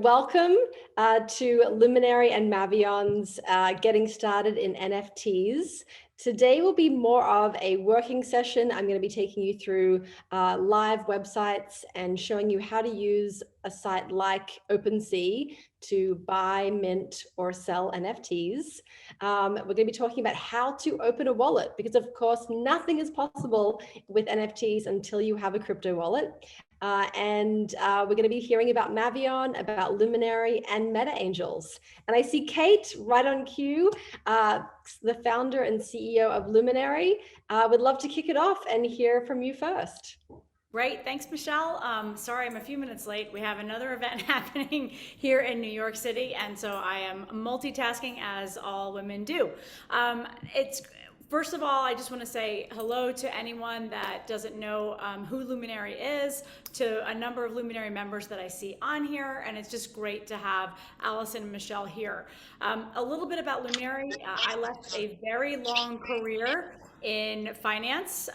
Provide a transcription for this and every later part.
welcome to Luminary and MAVION's Getting Started in NFTs. Today will be more of a working session. I'm going to be taking you through live websites and showing you how to use a site like OpenSea to buy, mint, or sell NFTs. We're going to be talking about how to open a wallet, because of course, nothing is possible with NFTs until you have a crypto wallet. We're going to be hearing about MAVION, about Luminary, and Meta Angels. And I see Cate right on cue, the founder and CEO of Luminary. Would love to kick it off and hear from you first. Great, thanks, Michelle. Sorry, I'm a few minutes late. We have another event happening here in New York City, and so I am multitasking as all women do. First of all, I just want to say hello to anyone that doesn't know who Luminary is, to a number of Luminary members that I see on here, and it's just great to have Allison and Michelle here. A little bit about Luminary. I left a very long career in finance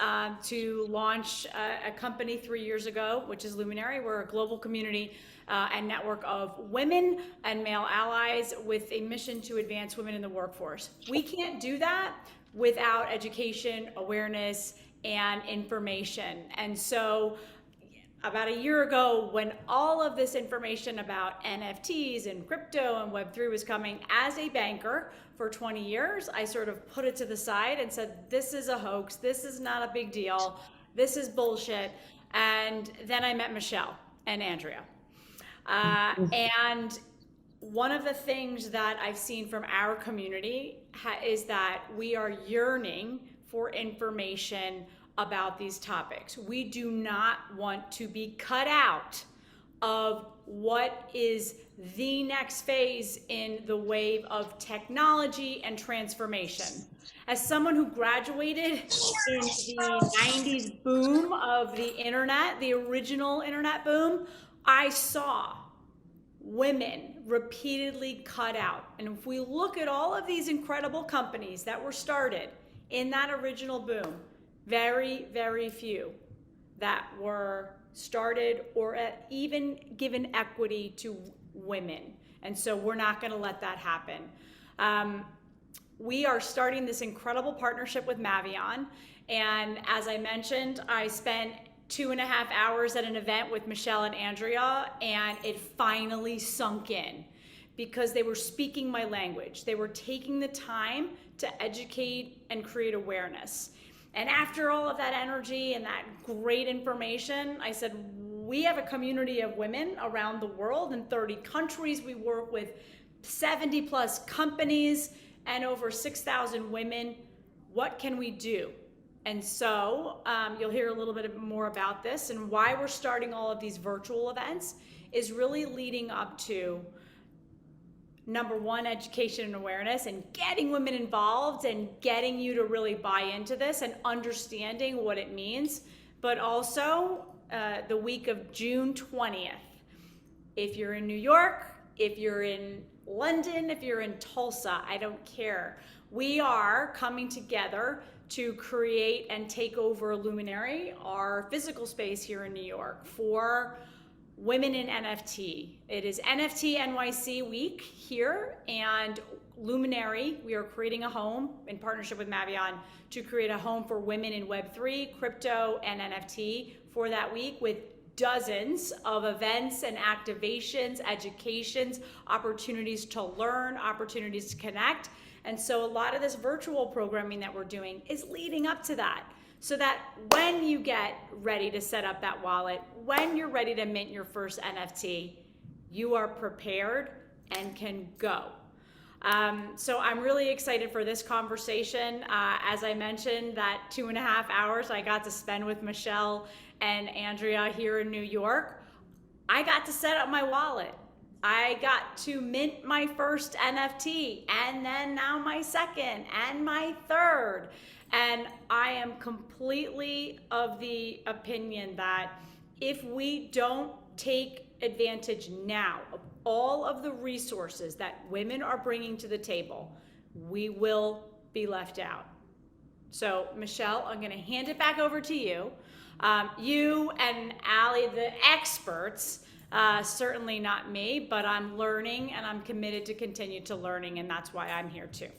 to launch a company 3 years ago, which is Luminary. We're a global community and network of women and male allies with a mission to advance women in the workforce. We can't do that without education, awareness, and information. And so about a year ago, when all of this information about NFTs and crypto and Web3 was coming, as a banker for 20 years, I sort of put it to the side and said, this is a hoax, this is not a big deal, this is bullshit. And then I met Michelle and Andrea. And one of the things that I've seen from our community is that we are yearning for information about these topics. We do not want to be cut out of what is the next phase in the wave of technology and transformation. As someone who graduated in the 90s boom of the internet, the original internet boom, I saw women repeatedly cut out. And if we look at all of these incredible companies that were started in that original boom, very, very few that were started or even given equity to women. And so we're not going to let that happen. We are starting this incredible partnership with MAVION. And as I mentioned, I spent 2.5 hours at an event with Michelle and Andrea, and it finally sunk in because they were speaking my language. They were taking the time to educate and create awareness. And after all of that energy and that great information, I said, we have a community of women around the world in 30 countries. We work with 70 plus companies and over 6,000 women. What can we do? And so you'll hear a little bit more about this, and why we're starting all of these virtual events is really leading up to, number one, education and awareness, and getting women involved and getting you to really buy into this and understanding what it means. But also the week of June 20th. If you're in New York, if you're in London, if you're in Tulsa, I don't care. We are coming together to create and take over Luminary, our physical space here in New York, for women in NFT. It is NFT NYC week here, and Luminary, we are creating a home in partnership with MAVION to create a home for women in Web3, crypto, and NFT for that week, with dozens of events and activations, educations, opportunities to learn, opportunities to connect. And so a lot of this virtual programming that we're doing is leading up to that, so that when you get ready to set up that wallet, when you're ready to mint your first NFT, you are prepared and can go. So I'm really excited for this conversation. As I mentioned, that 2.5 hours I got to spend with Michelle and Andrea here in New York, I got to set up my wallet. I got to mint my first NFT, and then now my second and my third. And I am completely of the opinion that if we don't take advantage now of all of the resources that women are bringing to the table, we will be left out. So Michelle, I'm going to hand it back over to you. You and Allie, the experts, certainly not me, but I'm learning and I'm committed to continue to learning, and that's why I'm here too.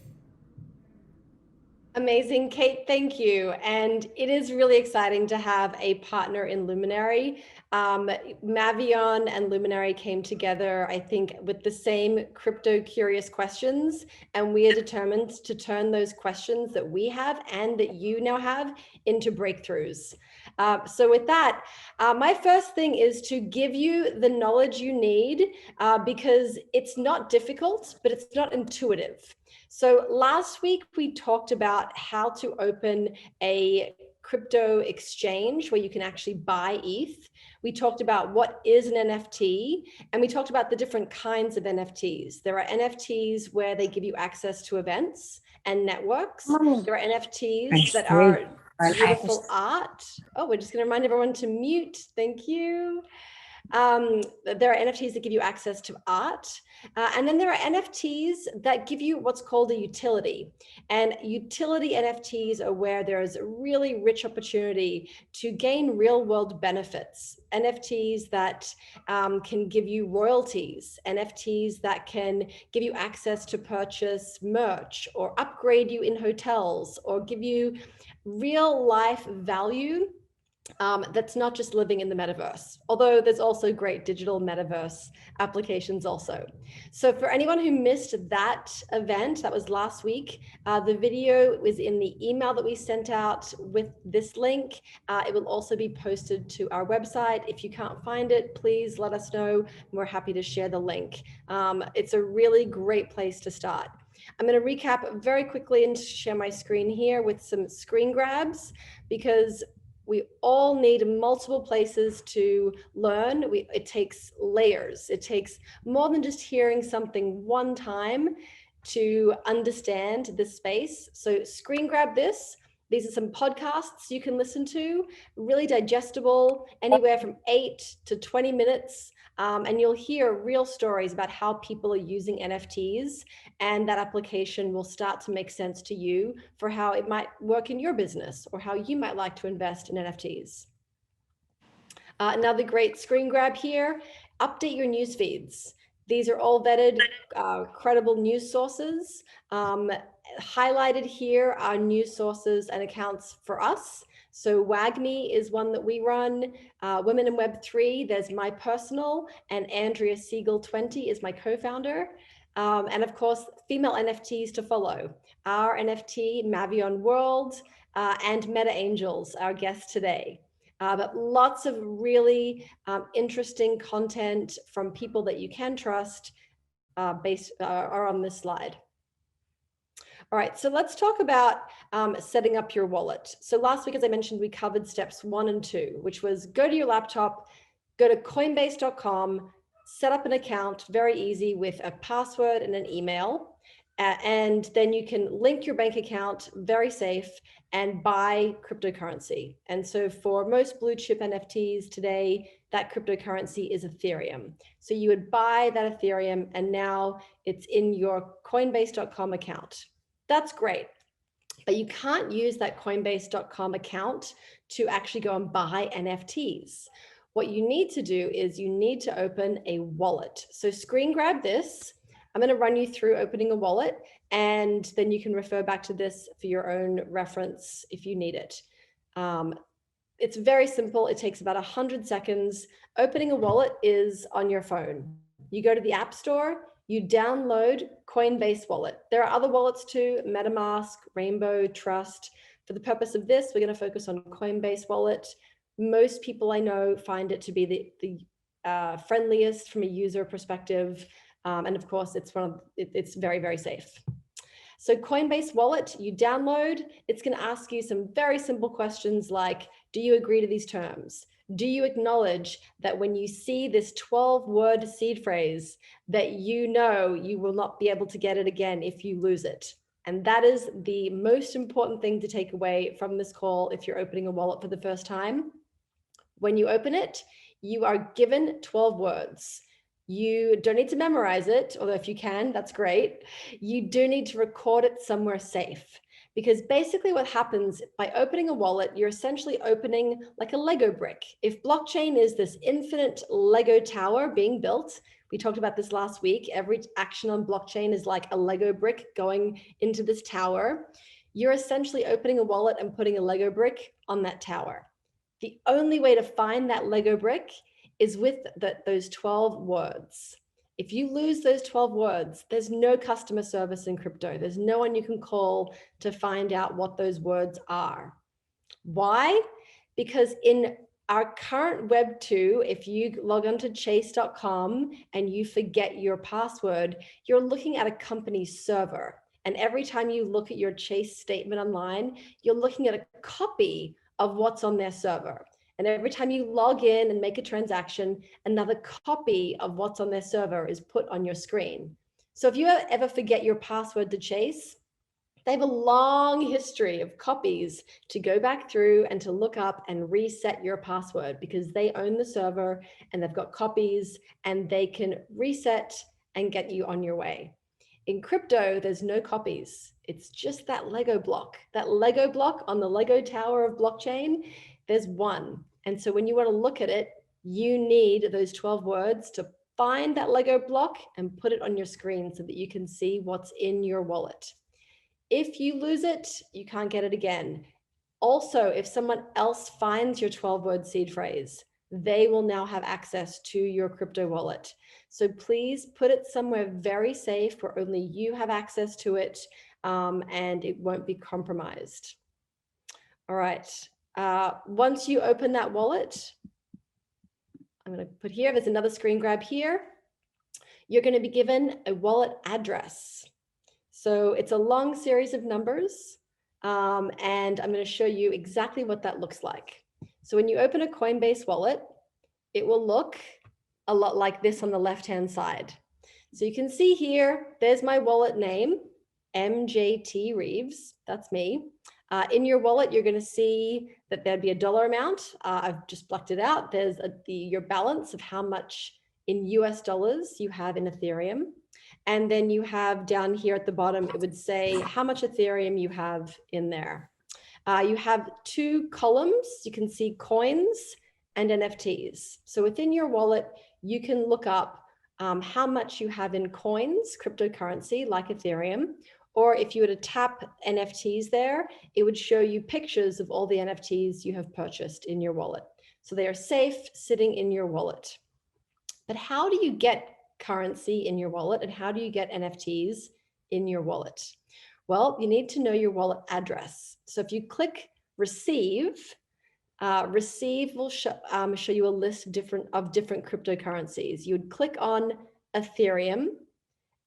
Amazing, Cate, thank you. And it is really exciting to have a partner in Luminary. MAVION and Luminary came together, I think, with the same crypto curious questions, and we are determined to turn those questions that we have and that you now have into breakthroughs. So with that, my first thing is to give you the knowledge you need because it's not difficult, but it's not intuitive. So last week we talked about how to open a crypto exchange where you can actually buy ETH. We talked about what is an NFT, and we talked about the different kinds of NFTs. There are NFTs where they give you access to events and networks. There are NFTs that are beautiful art. Oh, we're just going to remind everyone to mute. Thank you. There are NFTs that give you access to art. And then there are NFTs that give you what's called a utility. And utility NFTs are where there's a really rich opportunity to gain real world benefits. NFTs that can give you royalties, NFTs that can give you access to purchase merch or upgrade you in hotels or give you real life value. That's not just living in the metaverse, although there's also great digital metaverse applications also. So for anyone who missed that event, that was last week, the video was in the email that we sent out with this link. It will also be posted to our website. If you can't find it, please let us know. We're happy to share the link. It's a really great place to start. I'm going to recap very quickly and share my screen here with some screen grabs because we all need multiple places to learn. It takes layers. It takes more than just hearing something one time to understand the space. So screen grab this. These are some podcasts you can listen to, really digestible, anywhere from 8 to 20 minutes. And you'll hear real stories about how people are using NFTs, and that application will start to make sense to you for how it might work in your business or how you might like to invest in NFTs. Another great screen grab here, update your news feeds. These are all vetted, credible news sources. Highlighted here are news sources and accounts for us. So WAGMI is one that we run. Women in Web3, there's my personal, and Andrea Siegel 20 is my co-founder. And of course, female NFTs to follow. Our NFT, MAVION World, and Meta Angels, our guest today. But lots of really interesting content from people that you can trust are on this slide. All right, so let's talk about setting up your wallet. So last week, as I mentioned, we covered steps 1 and 2, which was go to your laptop, go to coinbase.com, set up an account, very easy, with a password and an email. And then you can link your bank account, very safe, and buy cryptocurrency. And so for most blue chip NFTs today, that cryptocurrency is Ethereum. So you would buy that Ethereum, and now it's in your coinbase.com account. That's great, but you can't use that coinbase.com account to actually go and buy NFTs. What you need to do is you need to open a wallet. So screen grab this. I'm going to run you through opening a wallet, and then you can refer back to this for your own reference if you need it. It's very simple. It takes about 100 seconds. Opening a wallet is on your phone. You go to the App Store, you download Coinbase Wallet. There are other wallets too, MetaMask, Rainbow, Trust. For the purpose of this, we're going to focus on Coinbase Wallet. Most people I know find it to be the friendliest from a user perspective. And of course, it's very, very safe. So Coinbase Wallet, you download, it's going to ask you some very simple questions like, do you agree to these terms? Do you acknowledge that when you see this 12-word seed phrase, that you know you will not be able to get it again if you lose it? And that is the most important thing to take away from this call if you're opening a wallet for the first time. When you open it, you are given 12 words. You don't need to memorize it, although if you can, that's great. You do need to record it somewhere safe. Because basically what happens by opening a wallet, you're essentially opening like a Lego brick. If blockchain is this infinite Lego tower being built, we talked about this last week, every action on blockchain is like a Lego brick going into this tower. You're essentially opening a wallet and putting a Lego brick on that tower. The only way to find that Lego brick is with those 12 words. If you lose those 12 words, there's no customer service in crypto. There's no one you can call to find out what those words are. Why? Because in our current Web 2, if you log on to chase.com and you forget your password, you're looking at a company's server. And every time you look at your Chase statement online, you're looking at a copy of what's on their server. And every time you log in and make a transaction, another copy of what's on their server is put on your screen. So if you ever forget your password to Chase, they have a long history of copies to go back through and to look up and reset your password, because they own the server and they've got copies and they can reset and get you on your way. In crypto, there's no copies. It's just that Lego block on the Lego tower of blockchain. There's one. And so when you want to look at it, you need those 12 words to find that Lego block and put it on your screen so that you can see what's in your wallet. If you lose it, you can't get it again. Also, if someone else finds your 12-word seed phrase, they will now have access to your crypto wallet. So please put it somewhere very safe where only you have access to it, and it won't be compromised. All right. Once you open that wallet, I'm going to put here, there's another screen grab here. You're going to be given a wallet address. So it's a long series of numbers, and I'm going to show you exactly what that looks like. So when you open a Coinbase wallet, it will look a lot like this on the left-hand side. So you can see here, there's my wallet name, MJT Reeves, that's me. In your wallet, you're going to see that there'd be a dollar amount. I've just plucked it out. There's your balance of how much in US dollars you have in Ethereum. And then you have down here at the bottom, it would say how much Ethereum you have in there. You have two columns. You can see coins and NFTs. So within your wallet, you can look up how much you have in coins, cryptocurrency like Ethereum, or if you were to tap NFTs there, it would show you pictures of all the NFTs you have purchased in your wallet. So they are safe sitting in your wallet. But how do you get currency in your wallet, and how do you get NFTs in your wallet? Well, you need to know your wallet address. So if you click receive, receive will show you a list of different cryptocurrencies. You would click on Ethereum,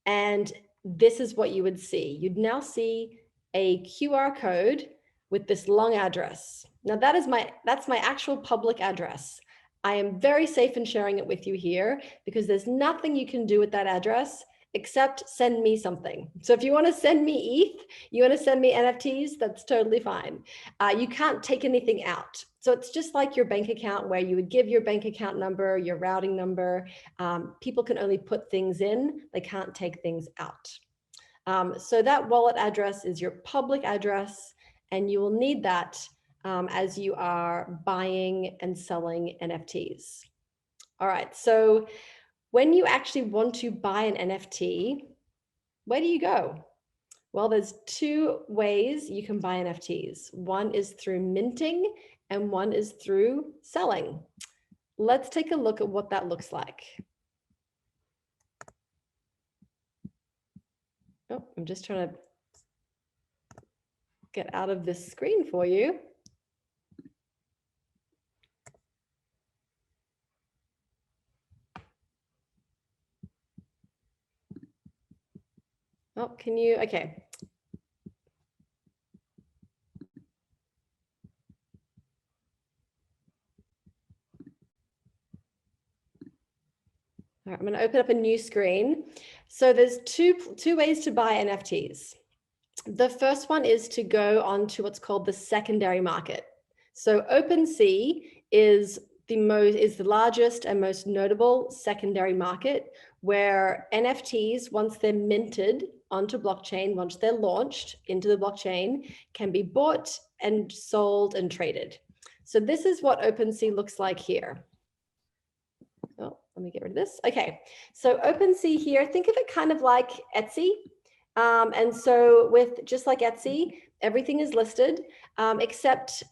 and this is what you would see. You'd now see a QR code with this long address. Now that's my actual public address. I am very safe in sharing it with you here because there's nothing you can do with that address except send me something. So if you want to send me ETH, you want to send me NFTs, that's totally fine. You can't take anything out. So it's just like your bank account where you would give your bank account number, your routing number. People can only put things in, they can't take things out. So that wallet address is your public address, and you will need that as you are buying and selling NFTs. All right, so when you actually want to buy an NFT, where do you go? Well, there's two ways you can buy NFTs. One is through minting and one is through selling. Let's take a look at what that looks like. Oh, I'm just trying to get out of this screen for you. Oh, can you, okay. All right, I'm going to open up a new screen. So there's two ways to buy NFTs. The first one is to go on to what's called the secondary market. So OpenSea is the largest and most notable secondary market where NFTs, once they're minted, onto blockchain once they're launched into the blockchain can be bought and sold and traded. So this is what OpenSea looks like here. Oh, let me get rid of this. Okay, so OpenSea here, think of it kind of like Etsy. And so with just like Etsy, everything is listed, except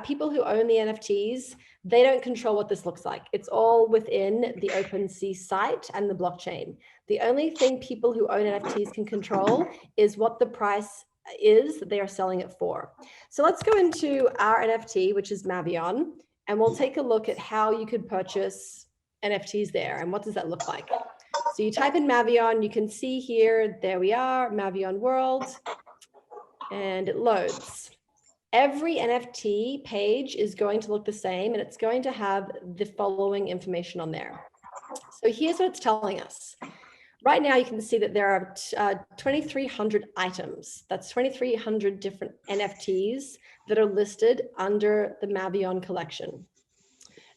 people who own the NFTs, they don't control what this looks like. It's all within the OpenSea site and the blockchain. The only thing people who own NFTs can control is what the price is that they are selling it for. So let's go into our NFT, which is MAVION, and we'll take a look at how you could purchase NFTs there and what does that look like. So you type in MAVION, you can see here, there we are, MAVION World, and it loads. Every NFT page is going to look the same, and it's going to have the following information on there. So here's what it's telling us. Right now, you can see that there are 2,300 items. That's 2,300 different NFTs that are listed under the MAVION collection.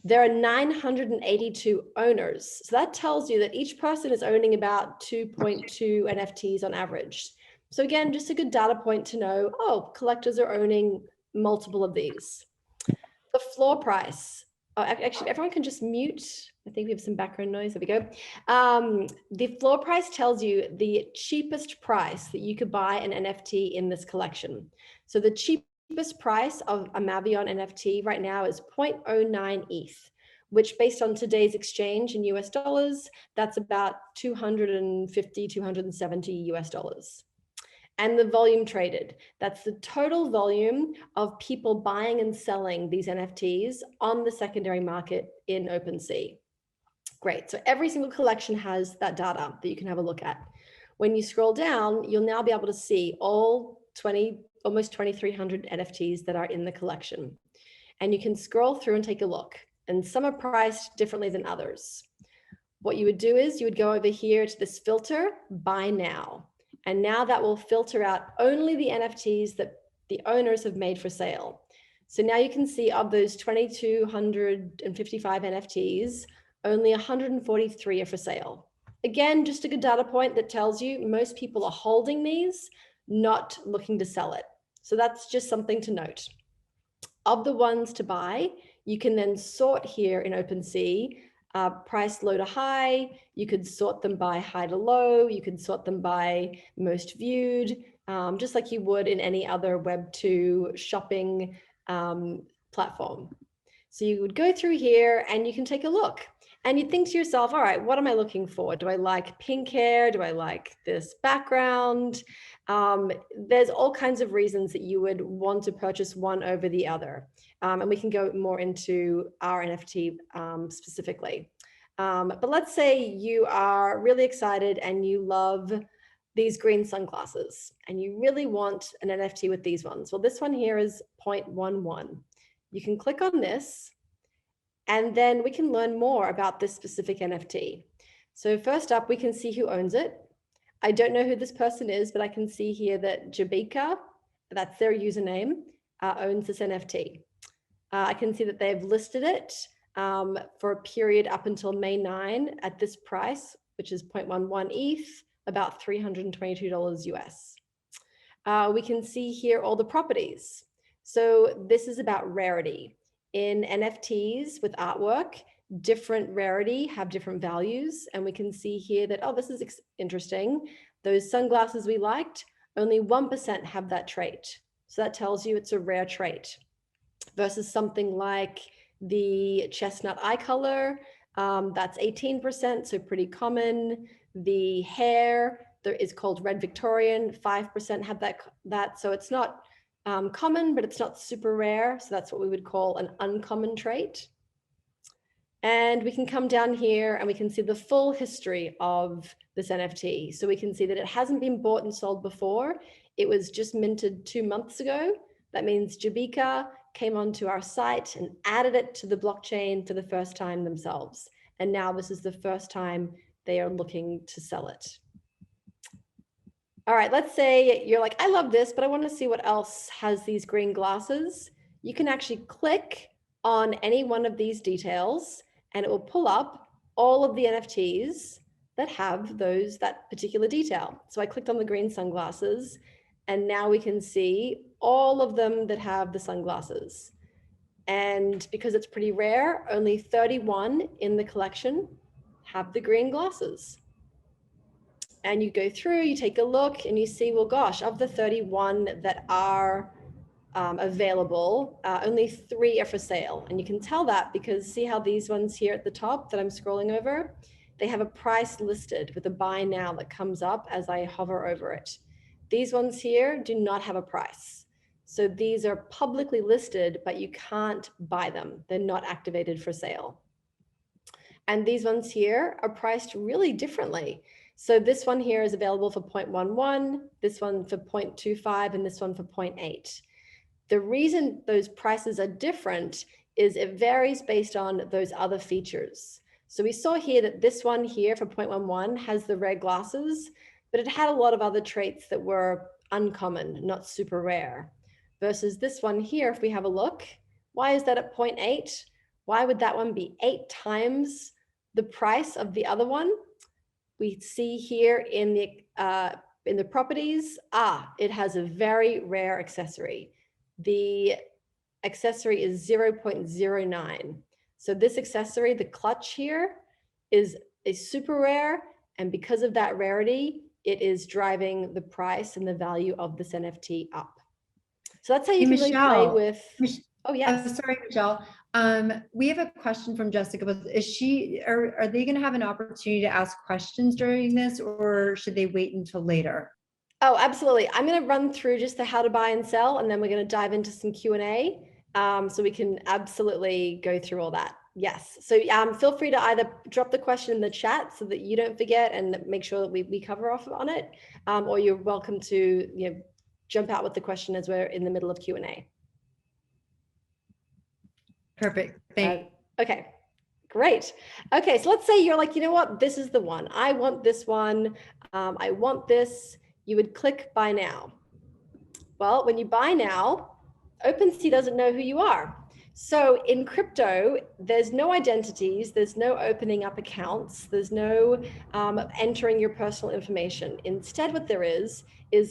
There are 982 owners. So that tells you that each person is owning about 2.2 NFTs on average. So again, just a good data point to know, oh, collectors are owning multiple of these. The floor price, actually, everyone can just mute. I think we have some background noise. There we go. The floor price tells you the cheapest price that you could buy an NFT in this collection. So the cheapest price of a MAVION NFT right now is 0.09 ETH, which based on today's exchange in US dollars, that's about 250, 270 US dollars. And the volume traded, that's the total volume of people buying and selling these NFTs on the secondary market in OpenSea. Great, so every single collection has that data that you can have a look at. When you scroll down, you'll now be able to see all almost 2,300 NFTs that are in the collection. And you can scroll through and take a look, and some are priced differently than others. What you would do is you would go over here to this filter, buy now. And now that will filter out only the NFTs that the owners have made for sale. So now you can see of those 2,255 NFTs, only 143 are for sale. Again, just a good data point that tells you most people are holding these, not looking to sell it. So that's just something to note. Of the ones to buy, you can then sort here in OpenSea, price low to high. You could sort them by high to low. You could sort them by most viewed, just like you would in any other Web2 shopping platform. So you would go through here and you can take a look and you think to yourself, all right, what am I looking for? Do I like pink hair? Do I like this background? There's all kinds of reasons that you would want to purchase one over the other. And we can go more into our NFT specifically. But let's say you are really excited and you love these green sunglasses and you really want an NFT with these ones. Well, this one here is 0.11. You can click on this and then we can learn more about this specific NFT. So first up, we can see who owns it. I don't know who this person is, but I can see here that Jabika, that's their username, owns this NFT. I can see that they've listed it for a period up until May 9 at this price, which is 0.11 ETH, about $322 US. We can see here all the properties. So this is about rarity. In NFTs with artwork, different rarity have different values. And we can see here that, oh, this is interesting. Those sunglasses we liked, only 1% have that trait. So that tells you it's a rare trait. Versus something like the chestnut eye color, that's 18%, so pretty common. The hair there is called red Victorian, 5% have that. So it's not common, but it's not super rare. So that's what we would call an uncommon trait. And we can come down here and we can see the full history of this NFT. So we can see that it hasn't been bought and sold before. It was just minted 2 months ago. That means Jabika came onto our site and added it to the blockchain for the first time themselves. And now this is the first time they are looking to sell it. All right, let's say you're like, I love this, but I want to see what else has these green glasses. You can actually click on any one of these details and it will pull up all of the NFTs that have that particular detail. So I clicked on the green sunglasses, and now we can see all of them that have the sunglasses. And because it's pretty rare, only 31 in the collection have the green glasses. And you go through, you take a look, and you see, well, gosh, of the 31 that are available, only 3 are for sale. And you can tell that because see how these ones here at the top that I'm scrolling over, they have a price listed with a buy now that comes up as I hover over it. These ones here do not have a price. So these are publicly listed, but you can't buy them. They're not activated for sale. And these ones here are priced really differently. So this one here is available for 0.11, this one for 0.25, and this one for 0.8. The reason those prices are different is it varies based on those other features. So we saw here that this one here for 0.11 has the rare glasses, but it had a lot of other traits that were uncommon, not super rare. Versus this one here, if we have a look, why is that at 0.8? Why would that one be 8 times the price of the other one? We see here in the properties, it has a very rare accessory. The accessory is 0.09. So this accessory, the clutch here, is super rare. And because of that rarity, it is driving the price and the value of this NFT up. So that's how you can really play with. Oh, yes. Sorry, Michelle. We have a question from Jessica. Are they going to have an opportunity to ask questions during this, or should they wait until later? Oh, absolutely. I'm going to run through just the how to buy and sell, and then we're going to dive into some Q&A. So we can absolutely go through all that. Yes. So feel free to either drop the question in the chat so that you don't forget and make sure that we cover off on it, or you're welcome to jump out with the question as we're in the middle of Q&A. Perfect. Thanks. Okay, great. Okay, so let's say you're like, you know what, this is the one. I want this one. I want this. You would click buy now. Well, when you buy now, OpenSea doesn't know who you are. So in crypto, there's no identities, there's no opening up accounts, there's no entering your personal information. Instead, what there is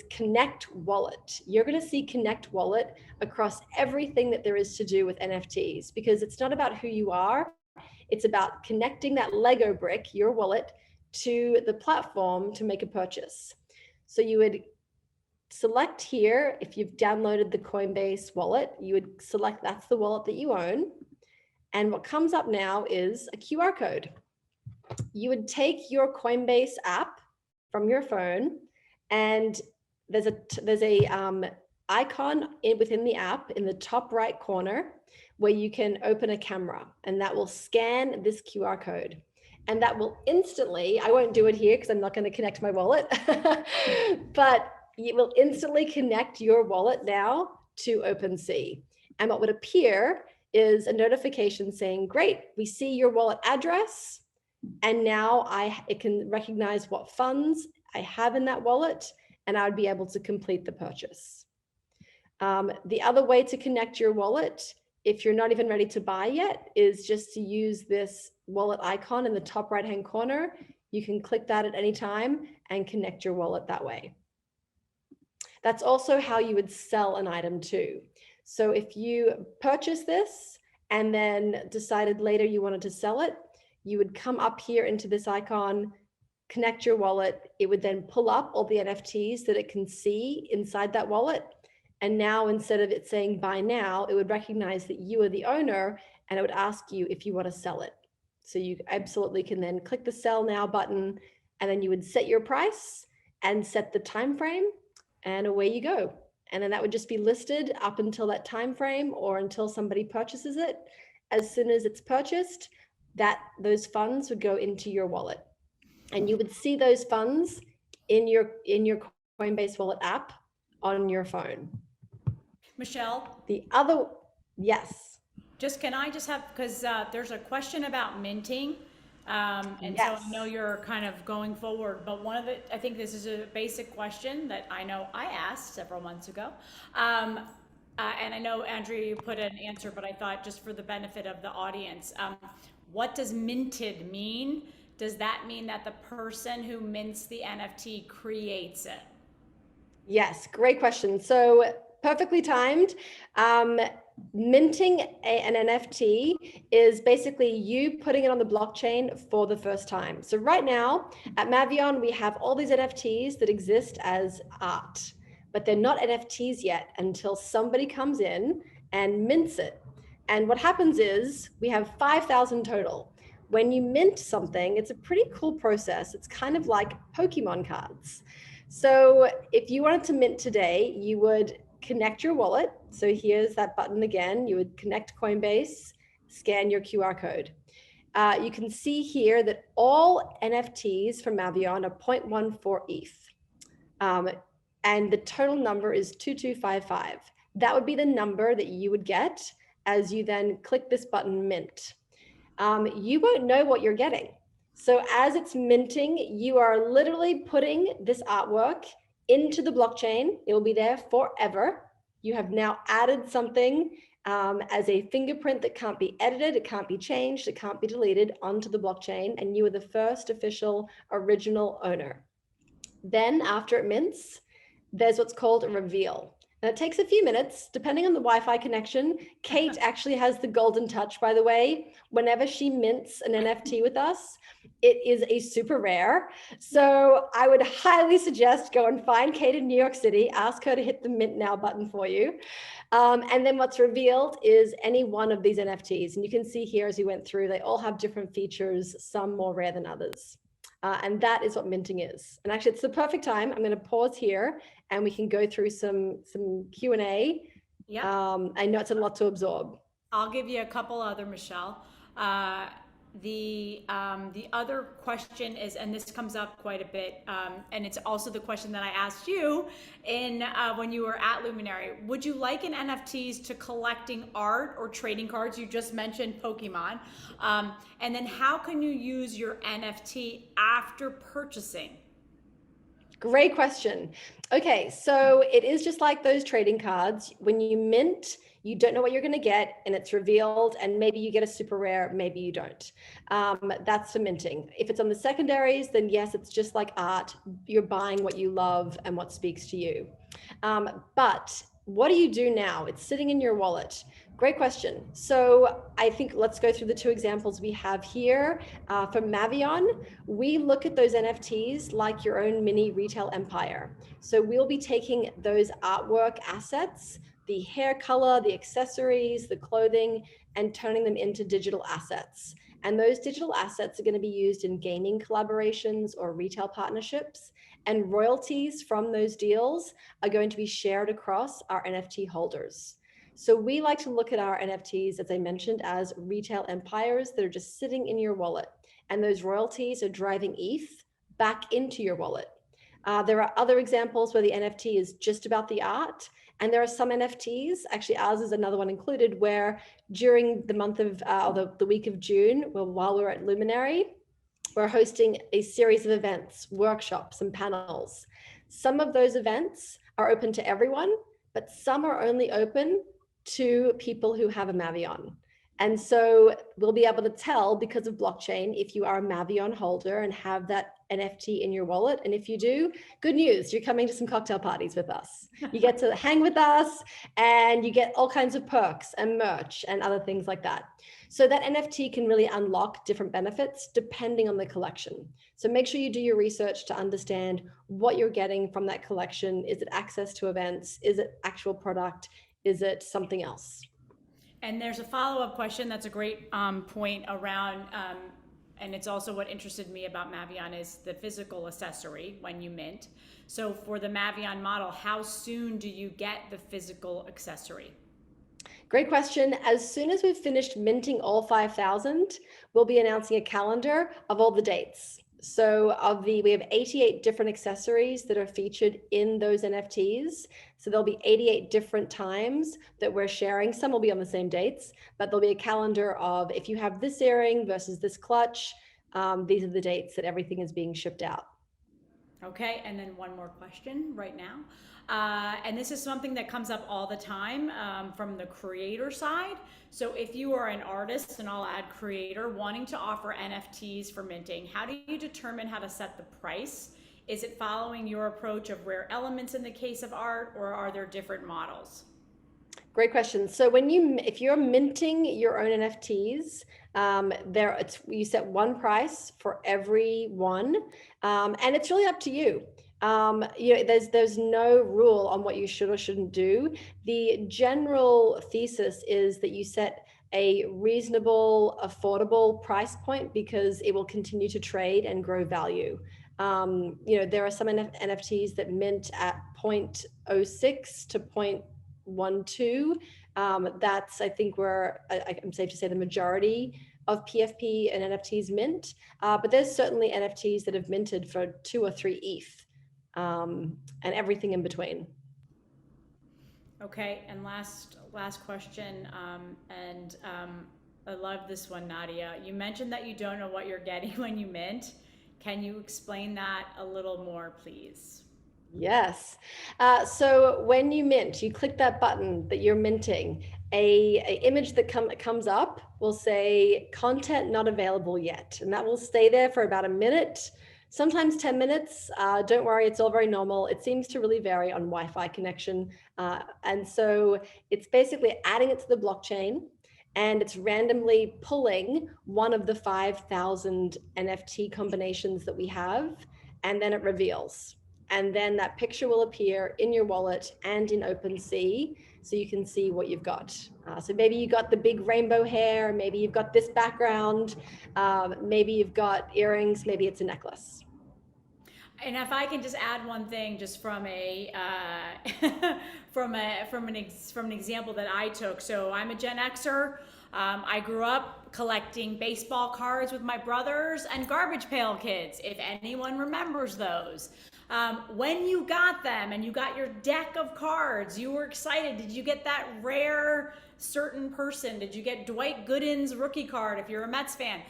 Connect Wallet. You're going to see Connect Wallet across everything that there is to do with NFTs, because it's not about who you are. It's about connecting that Lego brick, your wallet, to the platform to make a purchase. So you would select here, if you've downloaded the Coinbase wallet, you would select that's the wallet that you own. And what comes up now is a QR code. You would take your Coinbase app from your phone, and there's a icon within the app in the top right corner where you can open a camera, and that will scan this QR code. And that will instantly, I won't do it here because I'm not going to connect my wallet, but it will instantly connect your wallet now to OpenSea. And what would appear is a notification saying, great, we see your wallet address. And now it can recognize what funds I have in that wallet, and I would be able to complete the purchase. The other way to connect your wallet, if you're not even ready to buy yet, is just to use this wallet icon in the top right-hand corner. You can click that at any time and connect your wallet that way. That's also how you would sell an item too. So if you purchase this and then decided later you wanted to sell it, you would come up here into this icon, connect your wallet. It would then pull up all the NFTs that it can see inside that wallet. And now instead of it saying buy now, it would recognize that you are the owner, and it would ask you if you want to sell it. So you absolutely can then click the sell now button, and then you would set your price and set the time frame, and away you go. And then that would just be listed up until that time frame or until somebody purchases it. As soon as it's purchased, those funds would go into your wallet, and you would see those funds in your Coinbase Wallet app on your phone. Michelle? Yes. Can I just have, because there's a question about minting. And yes. So I know you're kind of going forward, but I think this is a basic question that I know I asked several months ago. And I know, Andrea, you put an answer, but I thought just for the benefit of the audience, what does minted mean? does that mean that the person who mints the NFT creates it? Yes, great question. So perfectly timed. Minting an NFT is basically you putting it on the blockchain for the first time. So right now at Mavion, we have all these NFTs that exist as art, but they're not NFTs yet until somebody comes in and mints it. And what happens is we have 5,000 total. When you mint something, it's a pretty cool process. It's kind of like Pokemon cards. So if you wanted to mint today, you would connect your wallet. So here's that button again. You would connect Coinbase, scan your QR code. You can see here that all NFTs from Mavion are 0.14 ETH. And the total number is 2255. That would be the number that you would get as you then click this button, mint. You won't know what you're getting. So as it's minting, you are literally putting this artwork into the blockchain. It will be there forever. You have now added something as a fingerprint that can't be edited, it can't be changed, it can't be deleted onto the blockchain, and you are the first official original owner. Then after it mints, there's what's called a reveal. And it takes a few minutes, depending on the Wi-Fi connection. Cate actually has the golden touch, by the way. Whenever she mints an NFT with us, it is a super rare. So I would highly suggest go and find Cate in New York City, ask her to hit the mint now button for you. And then what's revealed is any one of these NFTs. And you can see here as we went through, they all have different features, some more rare than others. And that is what minting is. And actually, it's the perfect time. I'm going to pause here and we can go through some Q&A. Yeah. I know it's a lot to absorb. I'll give you a couple other, Michelle. The other question is, and this comes up quite a bit, and it's also the question that I asked you in when you were at Luminary. Would you liken NFTs to collecting art or trading cards? You just mentioned Pokemon. And then how can you use your NFT after purchasing? Great question. Okay, so it is just like those trading cards. When you mint, you don't know what you're going to get, and it's revealed, and maybe you get a super rare, maybe you don't. That's for minting. If it's on the secondaries, then yes, it's just like art. You're buying what you love and what speaks to you. But what do you do now? It's sitting in your wallet. Great question. So I think let's go through the two examples we have here. From Mavion, we look at those NFTs like your own mini retail empire. So we'll be taking those artwork assets, the hair color, the accessories, the clothing, and turning them into digital assets. And those digital assets are going to be used in gaming collaborations or retail partnerships. And royalties from those deals are going to be shared across our NFT holders. So we like to look at our NFTs, as I mentioned, as retail empires that are just sitting in your wallet. And those royalties are driving ETH back into your wallet. There are other examples where the NFT is just about the art. And there are some NFTs, actually ours is another one included, where during the month of, the week of June, while we're at Luminary, we're hosting a series of events, workshops, and panels. Some of those events are open to everyone, but some are only open to people who have a Mavion. And so we'll be able to tell, because of blockchain, if you are a Mavion holder and have that NFT in your wallet. And if you do, good news, you're coming to some cocktail parties with us. You get to hang with us and you get all kinds of perks and merch and other things like that. So that NFT can really unlock different benefits depending on the collection. So make sure you do your research to understand what you're getting from that collection. Is it access to events? Is it actual product? Is it something else? And there's a follow-up question that's a great point around, and it's also what interested me about Mavion is the physical accessory when you mint. So for the Mavion model, how soon do you get the physical accessory? Great question. As soon as we've finished minting all 5,000, we'll be announcing a calendar of all the dates. So we have 88 different accessories that are featured in those NFTs. So there'll be 88 different times that we're sharing. Some will be on the same dates, but there'll be a calendar of if you have this earring versus this clutch, these are the dates that everything is being shipped out. Okay, and then one more question right now. And this is something that comes up all the time from the creator side. So if you are an artist, and I'll add creator, wanting to offer NFTs for minting, how do you determine how to set the price? Is it following your approach of rare elements in the case of art, or are there different models? Great question. So if you're minting your own NFTs, you set one price for every one, and it's really up to you. There's no rule on what you should or shouldn't do. The general thesis is that you set a reasonable, affordable price point because it will continue to trade and grow value. There are some NFTs that mint at 0.06 to 0.12. That's, I think, where I'm safe to say the majority of PFP and NFTs mint, but there's certainly NFTs that have minted for 2 or 3 ETH, and everything in between. Okay, and last question, I love this one, Nadia. You mentioned that you don't know what you're getting when you mint. Can you explain that a little more, please? Yes. So when you mint, you click that button that you're minting. A image that comes up will say content not available yet, and that will stay there for about a minute, sometimes 10 minutes. Don't worry, it's all very normal. It seems to really vary on Wi-Fi connection. And so it's basically adding it to the blockchain, and it's randomly pulling one of the 5,000 NFT combinations that we have, and then it reveals. And then that picture will appear in your wallet and in OpenSea, so you can see what you've got. So maybe you got the big rainbow hair, maybe you've got this background, maybe you've got earrings, maybe it's a necklace. And if I can just add one thing, just from from an example that I took. So I'm a Gen Xer. I grew up collecting baseball cards with my brothers and Garbage Pail Kids, if anyone remembers those. When you got them and you got your deck of cards, you were excited. Did you get that rare certain person? Did you get Dwight Gooden's rookie card if you're a Mets fan?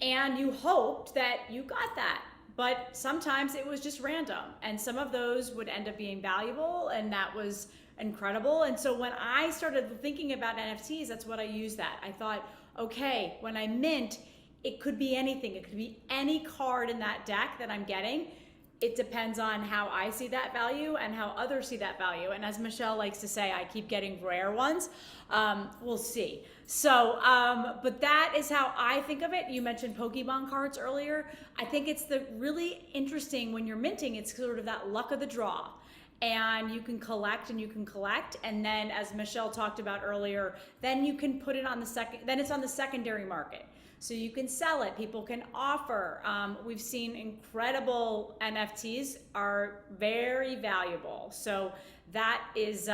And you hoped that you got that. But sometimes it was just random, and some of those would end up being valuable, and that was incredible. And so when I started thinking about NFTs, that's what I used that. I thought, okay, when I mint, it could be anything. It could be any card in that deck that I'm getting. It depends on how I see that value and how others see that value. And as Michelle likes to say, I keep getting rare ones. We'll see. So, but that is how I think of it. You mentioned Pokemon cards earlier. I think it's really interesting when you're minting, it's sort of that luck of the draw. And you can collect and you can collect. And then as Michelle talked about earlier, then you can put it on then it's on the secondary market. So you can sell it, people can offer. We've seen incredible NFTs are very valuable. So that is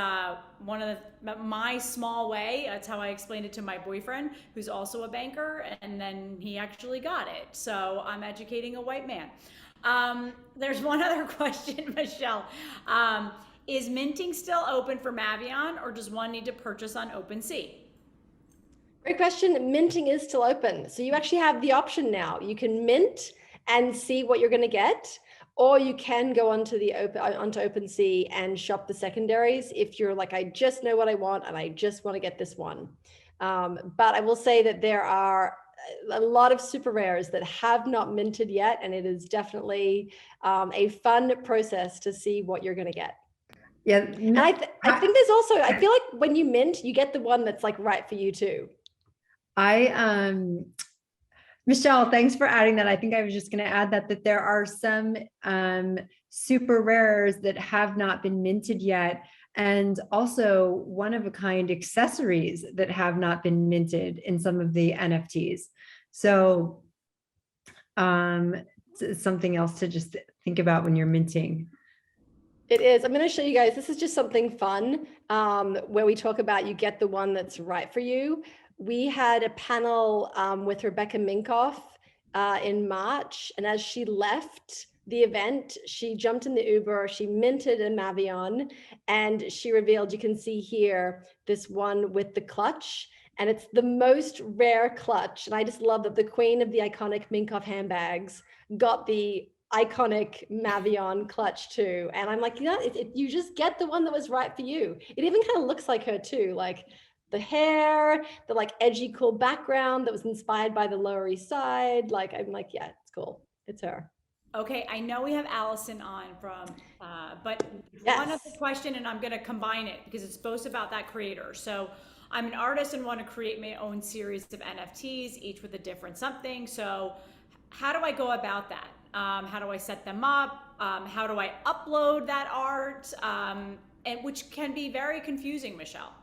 one of my small way. That's how I explained it to my boyfriend, who's also a banker, and then he actually got it. So I'm educating a white man. There's one other question, Michelle. Is minting still open for MAVION, or does one need to purchase on OpenSea? Great question. Minting is still open. So you actually have the option now. You can mint and see what you're going to get, or you can go onto OpenSea and shop the secondaries if you're like, I just know what I want and I just want to get this one. But I will say that there are a lot of super rares that have not minted yet, and it is definitely a fun process to see what you're going to get. Yeah. And I think there's also, I feel like when you mint, you get the one that's like right for you too. Michelle, thanks for adding that. I think I was just going to add that there are some super rares that have not been minted yet, and also one-of-a-kind accessories that have not been minted in some of the NFTs. So it's something else to just think about when you're minting. It is. I'm going to show you guys. This is just something fun where we talk about you get the one that's right for you. We had a panel with Rebecca Minkoff in March, and as she left the event, she jumped in the Uber, she minted a MAVION, and she revealed, you can see here, this one with the clutch, and it's the most rare clutch. And I just love that the queen of the iconic Minkoff handbags got the iconic Mavion clutch too. And I'm like, you just get the one that was right for you. It even kind of looks like her too, like the hair, the like edgy, cool background that was inspired by the Lower East Side. Like, I'm like, yeah, it's cool. It's her. Okay, I know we have Allison on but one other Yes. question, and I'm going to combine it because it's both about that creator. So I'm an artist and want to create my own series of NFTs, each with a different something. So how do I go about that? How do I set them up? How do I upload that art? And which can be very confusing, Michelle.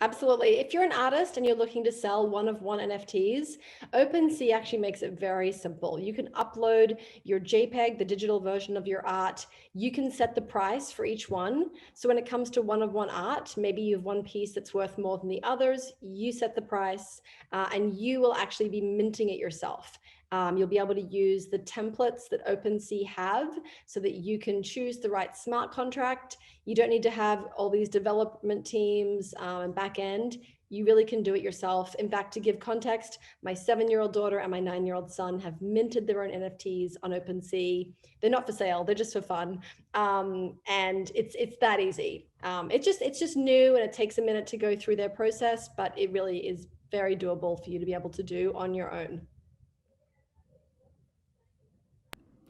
Absolutely. If you're an artist and you're looking to sell one of one NFTs, OpenSea actually makes it very simple. You can upload your JPEG, the digital version of your art. You can set the price for each one. So when it comes to one of one art, maybe you have one piece that's worth more than the others, you set the price and you will actually be minting it yourself. You'll be able to use the templates that OpenSea have so that you can choose the right smart contract. You don't need to have all these development teams and back end. You really can do it yourself. In fact, to give context, my 7-year-old daughter and my 9-year-old son have minted their own NFTs on OpenSea. They're not for sale, they're just for fun. And it's that easy. It's just new and it takes a minute to go through their process, but it really is very doable for you to be able to do on your own.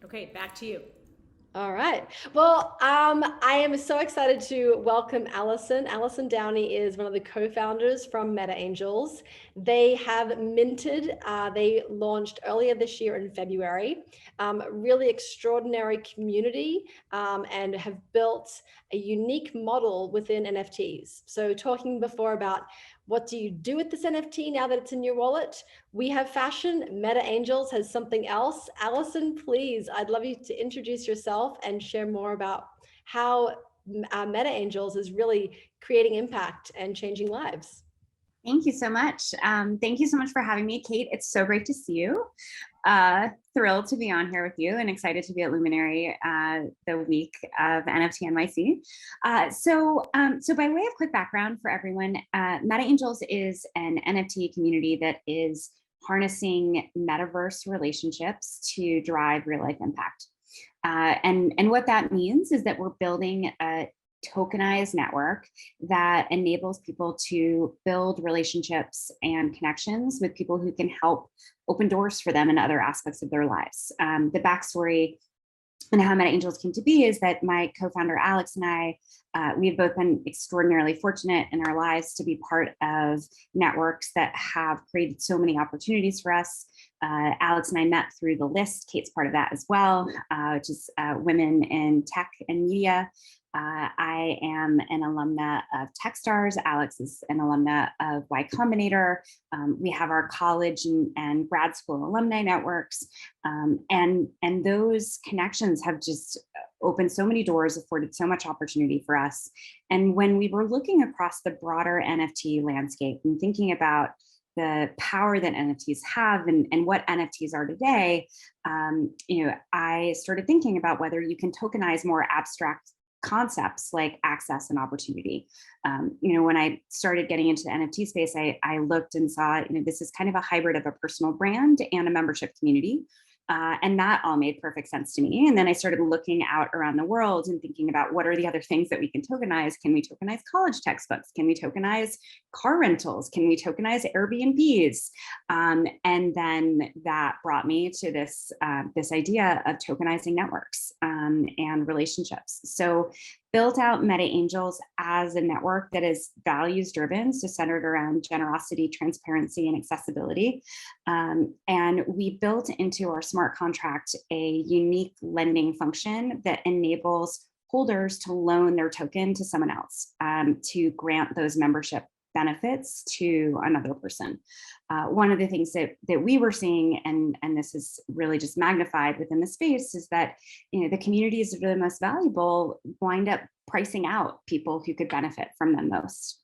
Okay, back to you. All right. Well, I am so excited to welcome Allison. Allison Downey is one of the co-founders from Meta Angels. They have minted, they launched earlier this year in February, really extraordinary community and have built a unique model within NFTs. So talking before about what do you do with this NFT now that it's in your wallet? We have fashion. Meta Angels has something else. Allison, please, I'd love you to introduce yourself and share more about how Meta Angels is really creating impact and changing lives. Thank you so much. Thank you so much for having me, Cate. It's so great to see you. Thrilled to be on here with you and excited to be at Luminary the week of NFT NYC. So by way of quick background for everyone, Meta Angels is an NFT community that is harnessing metaverse relationships to drive real life impact. And what that means is that we're building a tokenized network that enables people to build relationships and connections with people who can help open doors for them in other aspects of their lives. The backstory and how Meta Angels came to be is that my co-founder Alex and I, we've both been extraordinarily fortunate in our lives to be part of networks that have created so many opportunities for us. Alex and I met through the List. Cate's part of that as well, which is Women in Tech and Media. I am an alumna of Techstars. Alex is an alumna of Y Combinator. We have our college and grad school alumni networks. And those connections have just opened so many doors, afforded so much opportunity for us. And when we were looking across the broader NFT landscape and thinking about the power that NFTs have and what NFTs are today, I started thinking about whether you can tokenize more abstract concepts like access and opportunity. When I started getting into the NFT space, I looked and saw, this is kind of a hybrid of a personal brand and a membership community. And that all made perfect sense to me. And then I started looking out around the world and thinking about what are the other things that we can tokenize? Can we tokenize college textbooks? Can we tokenize car rentals? Can we tokenize Airbnbs? And then that brought me to this idea of tokenizing networks and relationships. So built out Meta Angels as a network that is values driven, so centered around generosity, transparency, and accessibility. And we built into our smart contract a unique lending function that enables holders to loan their token to someone else to grant those membership benefits to another person. One of the things that we were seeing, and this is really just magnified within the space, is that the communities that are the most valuable wind up pricing out people who could benefit from them most.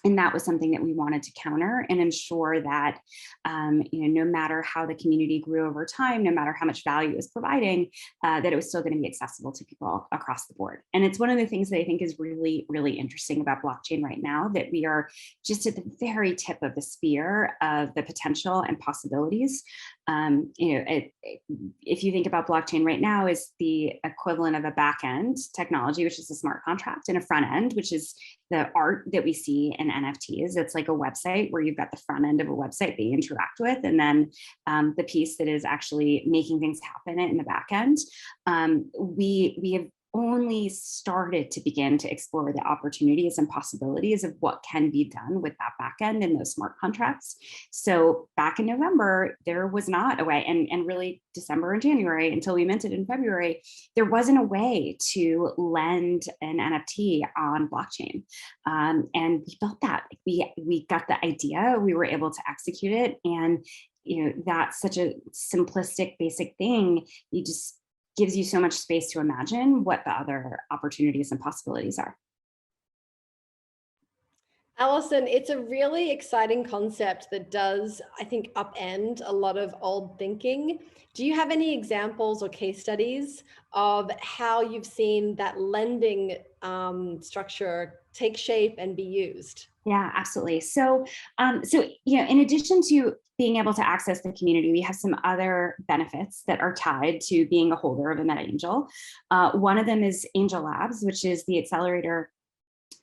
And that was something that we wanted to counter and ensure that, no matter how the community grew over time, no matter how much value it was providing, that it was still going to be accessible to people across the board. And it's one of the things that I think is really, really interesting about blockchain right now, that we are just at the very tip of the spear of the potential and possibilities. If you think about blockchain right now is the equivalent of a back end technology, which is a smart contract, and a front end, which is the art that we see in NFTs. It's like a website where you've got the front end of a website that you interact with, and then the piece that is actually making things happen in the back end. We have only started to begin to explore the opportunities and possibilities of what can be done with that backend and those smart contracts. So back in November, there was not a way, and really December and January until we minted in February, there wasn't a way to lend an NFT on blockchain. And we built that. We got the idea, we were able to execute it, and that's such a simplistic, basic thing. You just gives you so much space to imagine what the other opportunities and possibilities are. Allison, it's a really exciting concept that does, I think, upend a lot of old thinking. Do you have any examples or case studies of how you've seen that lending structure take shape and be used? Yeah, absolutely. So, in addition to being able to access the community, we have some other benefits that are tied to being a holder of a Meta Angel. One of them is Angel Labs, which is the accelerator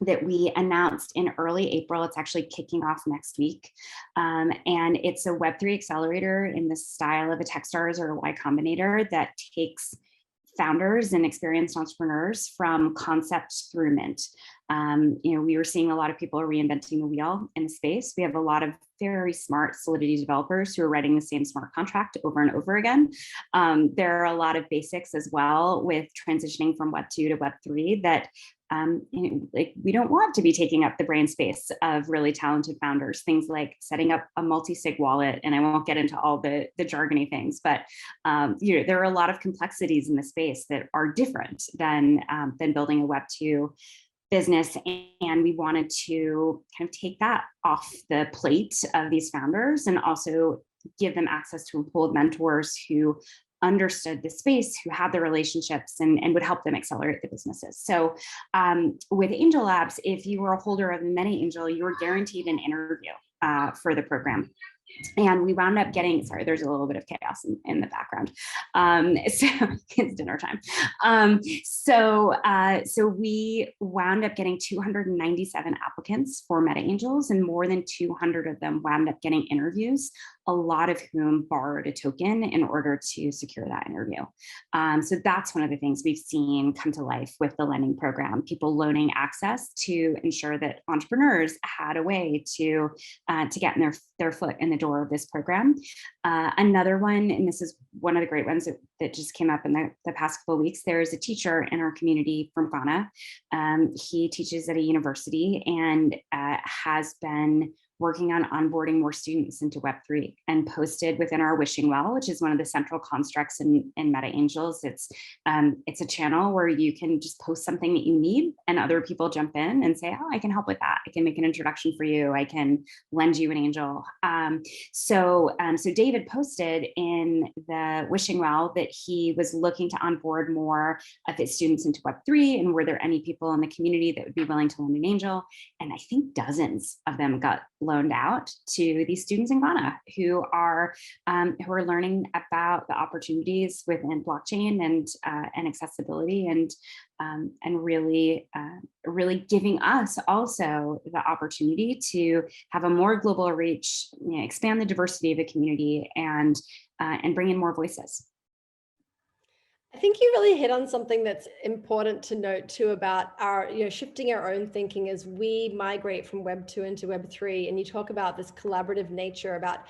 that we announced in early April. It's actually kicking off next week. And it's a Web3 accelerator in the style of a Techstars or a Y Combinator that takes founders and experienced entrepreneurs from concept through mint. We were seeing a lot of people reinventing the wheel in the space. We have a lot of very smart Solidity developers who are writing the same smart contract over and over again. There are a lot of basics as well with transitioning from Web 2 to Web 3 that we don't want to be taking up the brain space of really talented founders. Things like setting up a multi-sig wallet, and I won't get into all the jargony things, but there are a lot of complexities in the space that are different than building a Web 2 business, and we wanted to kind of take that off the plate of these founders and also give them access to a pool of mentors who understood the space, who had the relationships, and would help them accelerate the businesses. So with Angel Labs, if you were a holder of a Meta Angel, you were guaranteed an interview for the program. And we wound up getting, sorry, there's a little bit of chaos in the background. So it's dinner time. So we wound up getting 297 applicants for Meta Angels, and more than 200 of them wound up getting interviews, a lot of whom borrowed a token in order to secure that interview. So that's one of the things we've seen come to life with the lending program, people loaning access to ensure that entrepreneurs had a way to get their foot in the door of this program. Another one, and this is one of the great ones that just came up in the past couple of weeks, there is a teacher in our community from Ghana. He teaches at a university and has been working on onboarding more students into Web3 and posted within our wishing well, which is one of the central constructs in Meta Angels. It's a channel where you can just post something that you need and other people jump in and say, oh, I can help with that. I can make an introduction for you. I can lend you an angel. So David posted in the wishing well that he was looking to onboard more of his students into Web3, and were there any people in the community that would be willing to lend an angel? And I think dozens of them got loaned out to these students in Ghana who are learning about the opportunities within blockchain and accessibility, and really giving us also the opportunity to have a more global reach, expand the diversity of the community, and bring in more voices. I think you really hit on something that's important to note too about our, shifting our own thinking as we migrate from Web 2 into Web 3. And you talk about this collaborative nature, about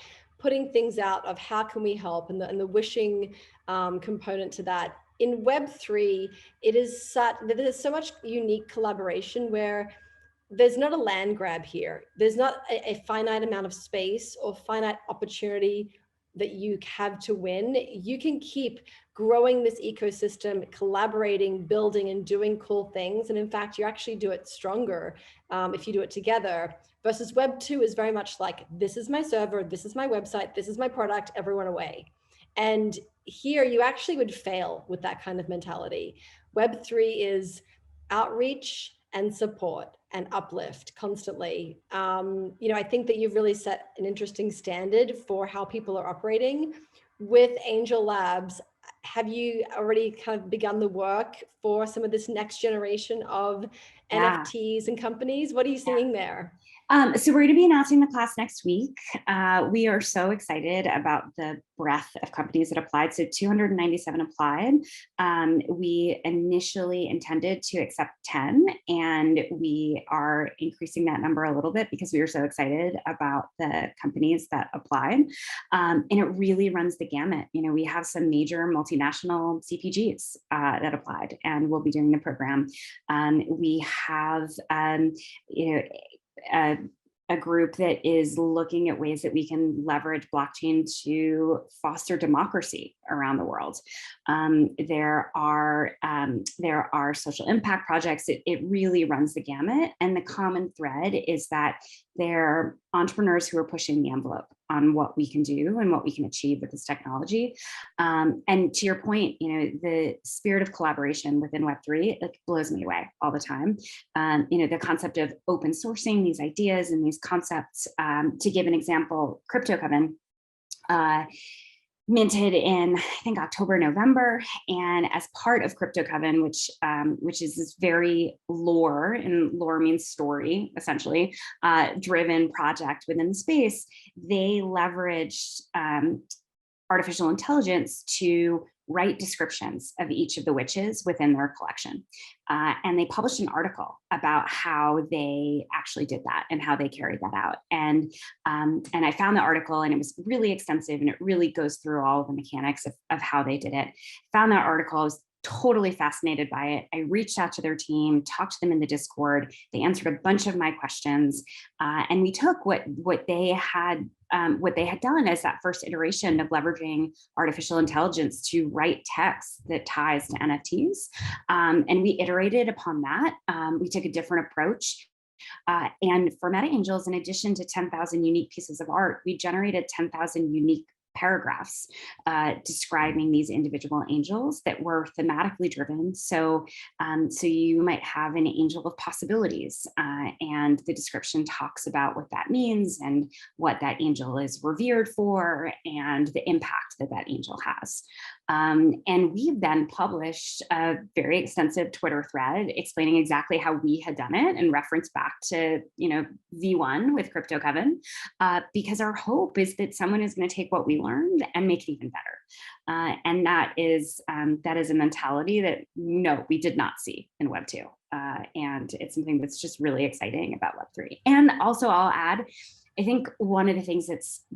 putting things out of how can we help, and the wishing component to that. In Web 3, there's so much unique collaboration where there's not a land grab here. There's not a finite amount of space or finite opportunity that you have to win. You can keep growing this ecosystem, collaborating, building, and doing cool things. And in fact, you actually do it stronger if you do it together, versus Web 2 is very much like, this is my server, this is my website, this is my product, everyone away. And here you actually would fail with that kind of mentality. Web 3 is outreach and support. and uplift constantly. I think that you've really set an interesting standard for how people are operating. With Angel Labs, have you already kind of begun the work for some of this next generation of NFTs and companies? What are you seeing there? So we're going to be announcing the class next week. We are so excited about the breadth of companies that applied. So 297 applied. We initially intended to accept 10, and we are increasing that number a little bit because we were so excited about the companies that applied. And it really runs the gamut. We have some major multinational CPGs that applied, and we'll be doing the program. We have, a group that is looking at ways that we can leverage blockchain to foster democracy around the world. There are social impact projects. It really runs the gamut. And the common thread is that they're entrepreneurs who are pushing the envelope on what we can do and what we can achieve with this technology. And to your point, the spirit of collaboration within Web3, it blows me away all the time. The concept of open sourcing these ideas and these concepts. To give an example, Crypto Coven minted in, I think, October, November. And as part of Crypto Coven, which is this very lore, and lore means story, essentially, driven project within the space, they leveraged artificial intelligence to write descriptions of each of the witches within their collection. And they published an article about how they actually did that and how they carried that out. And I found the article, and it was really extensive, and it really goes through all of the mechanics of how they did it. Found that article, I was totally fascinated by it. I reached out to their team, talked to them in the Discord. They answered a bunch of my questions, and we took what they had done as that first iteration of leveraging artificial intelligence to write text that ties to NFTs, and we iterated upon that. We took a different approach. And for Meta Angels, in addition to 10,000 unique pieces of art, we generated 10,000 unique paragraphs describing these individual angels that were thematically driven. So you might have an angel of possibilities, and the description talks about what that means and what that angel is revered for and the impact that that angel has. And we've then published a very extensive Twitter thread explaining exactly how we had done it and reference back to, V1 with Crypto Coven, because our hope is that someone is going to take what we learned and make it even better. And that is a mentality that, no, we did not see in Web 2. And it's something that's just really exciting about Web 3. And also I'll add, I think one of the things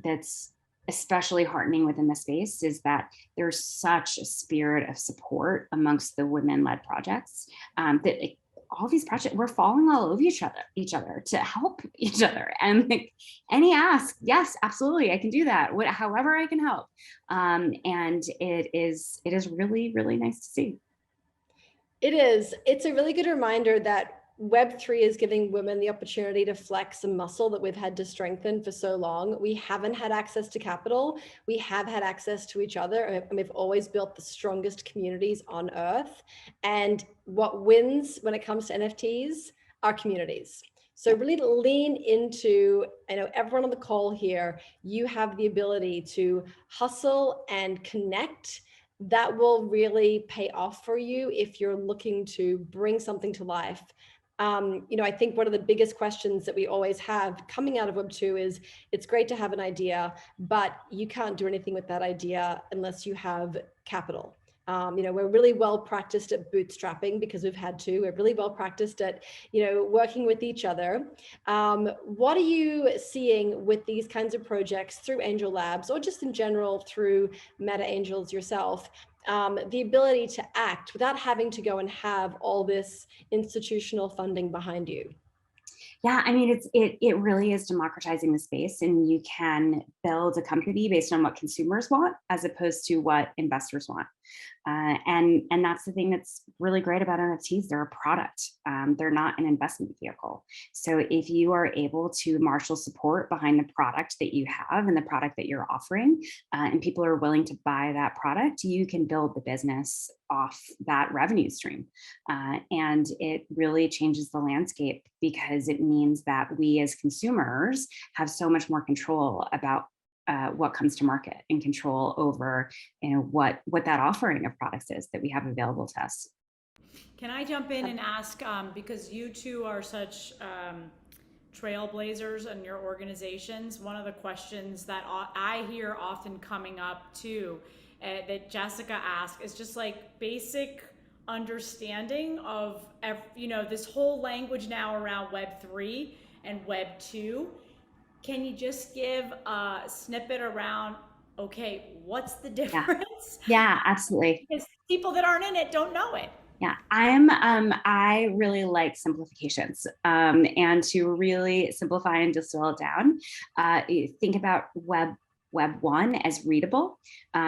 that's especially heartening within the space is that there's such a spirit of support amongst the women-led projects, that all these projects, we're falling all over each other to help each other. And any ask, yes, absolutely, I can do that. However I can help. And it is really, really nice to see. It is. It's a really good reminder that Web3 is giving women the opportunity to flex a muscle that we've had to strengthen for so long. We haven't had access to capital. We have had access to each other, and we've always built the strongest communities on earth. And what wins when it comes to NFTs are communities. So really lean into, I know everyone on the call here, you have the ability to hustle and connect. That will really pay off for you if you're looking to bring something to life. I think one of the biggest questions that we always have coming out of Web 2 is, it's great to have an idea, but you can't do anything with that idea unless you have capital. We're really well practiced at bootstrapping because we've had to. We're really well practiced at, working with each other. What are you seeing with these kinds of projects through Angel Labs, or just in general through Meta Angels yourself? The ability to act without having to go and have all this institutional funding behind you. Yeah, I mean, it really is democratizing the space, and you can build a company based on what consumers want as opposed to what investors want. And that's the thing that's really great about NFTs. They're a product. They're not an investment vehicle. So if you are able to marshal support behind the product that you have and the product that you're offering, and people are willing to buy that product, you can build the business off that revenue stream. And it really changes the landscape, because it means that we as consumers have so much more control about what comes to market, and control over, what that offering of products is that we have available to us. Can I jump in and ask, because you two are such trailblazers in your organizations, one of the questions that I hear often coming up too, that Jessica asked, is just like basic understanding of, this whole language now around Web3 and Web2. Can you just give a snippet around, okay, what's the difference? Yeah, absolutely. Because people that aren't in it don't know it. Yeah, I really like simplifications, and to really simplify and distill it down. Think about Web 1 as readable.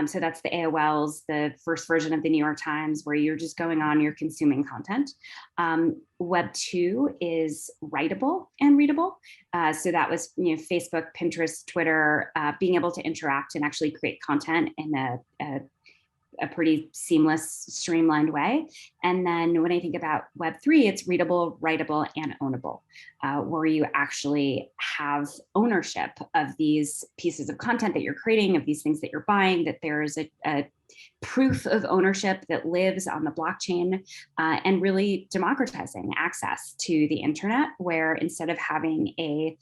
So that's the AOLs, the first version of the New York Times, where you're just going on, you're consuming content. Web 2 is writable and readable. So that was, Facebook, Pinterest, Twitter, being able to interact and actually create content in a pretty seamless, streamlined way. And then when I think about Web3, it's readable, writable, and ownable, where you actually have ownership of these pieces of content that you're creating, of these things that you're buying, that there is a proof of ownership that lives on the blockchain, and really democratizing access to the internet, where instead of having a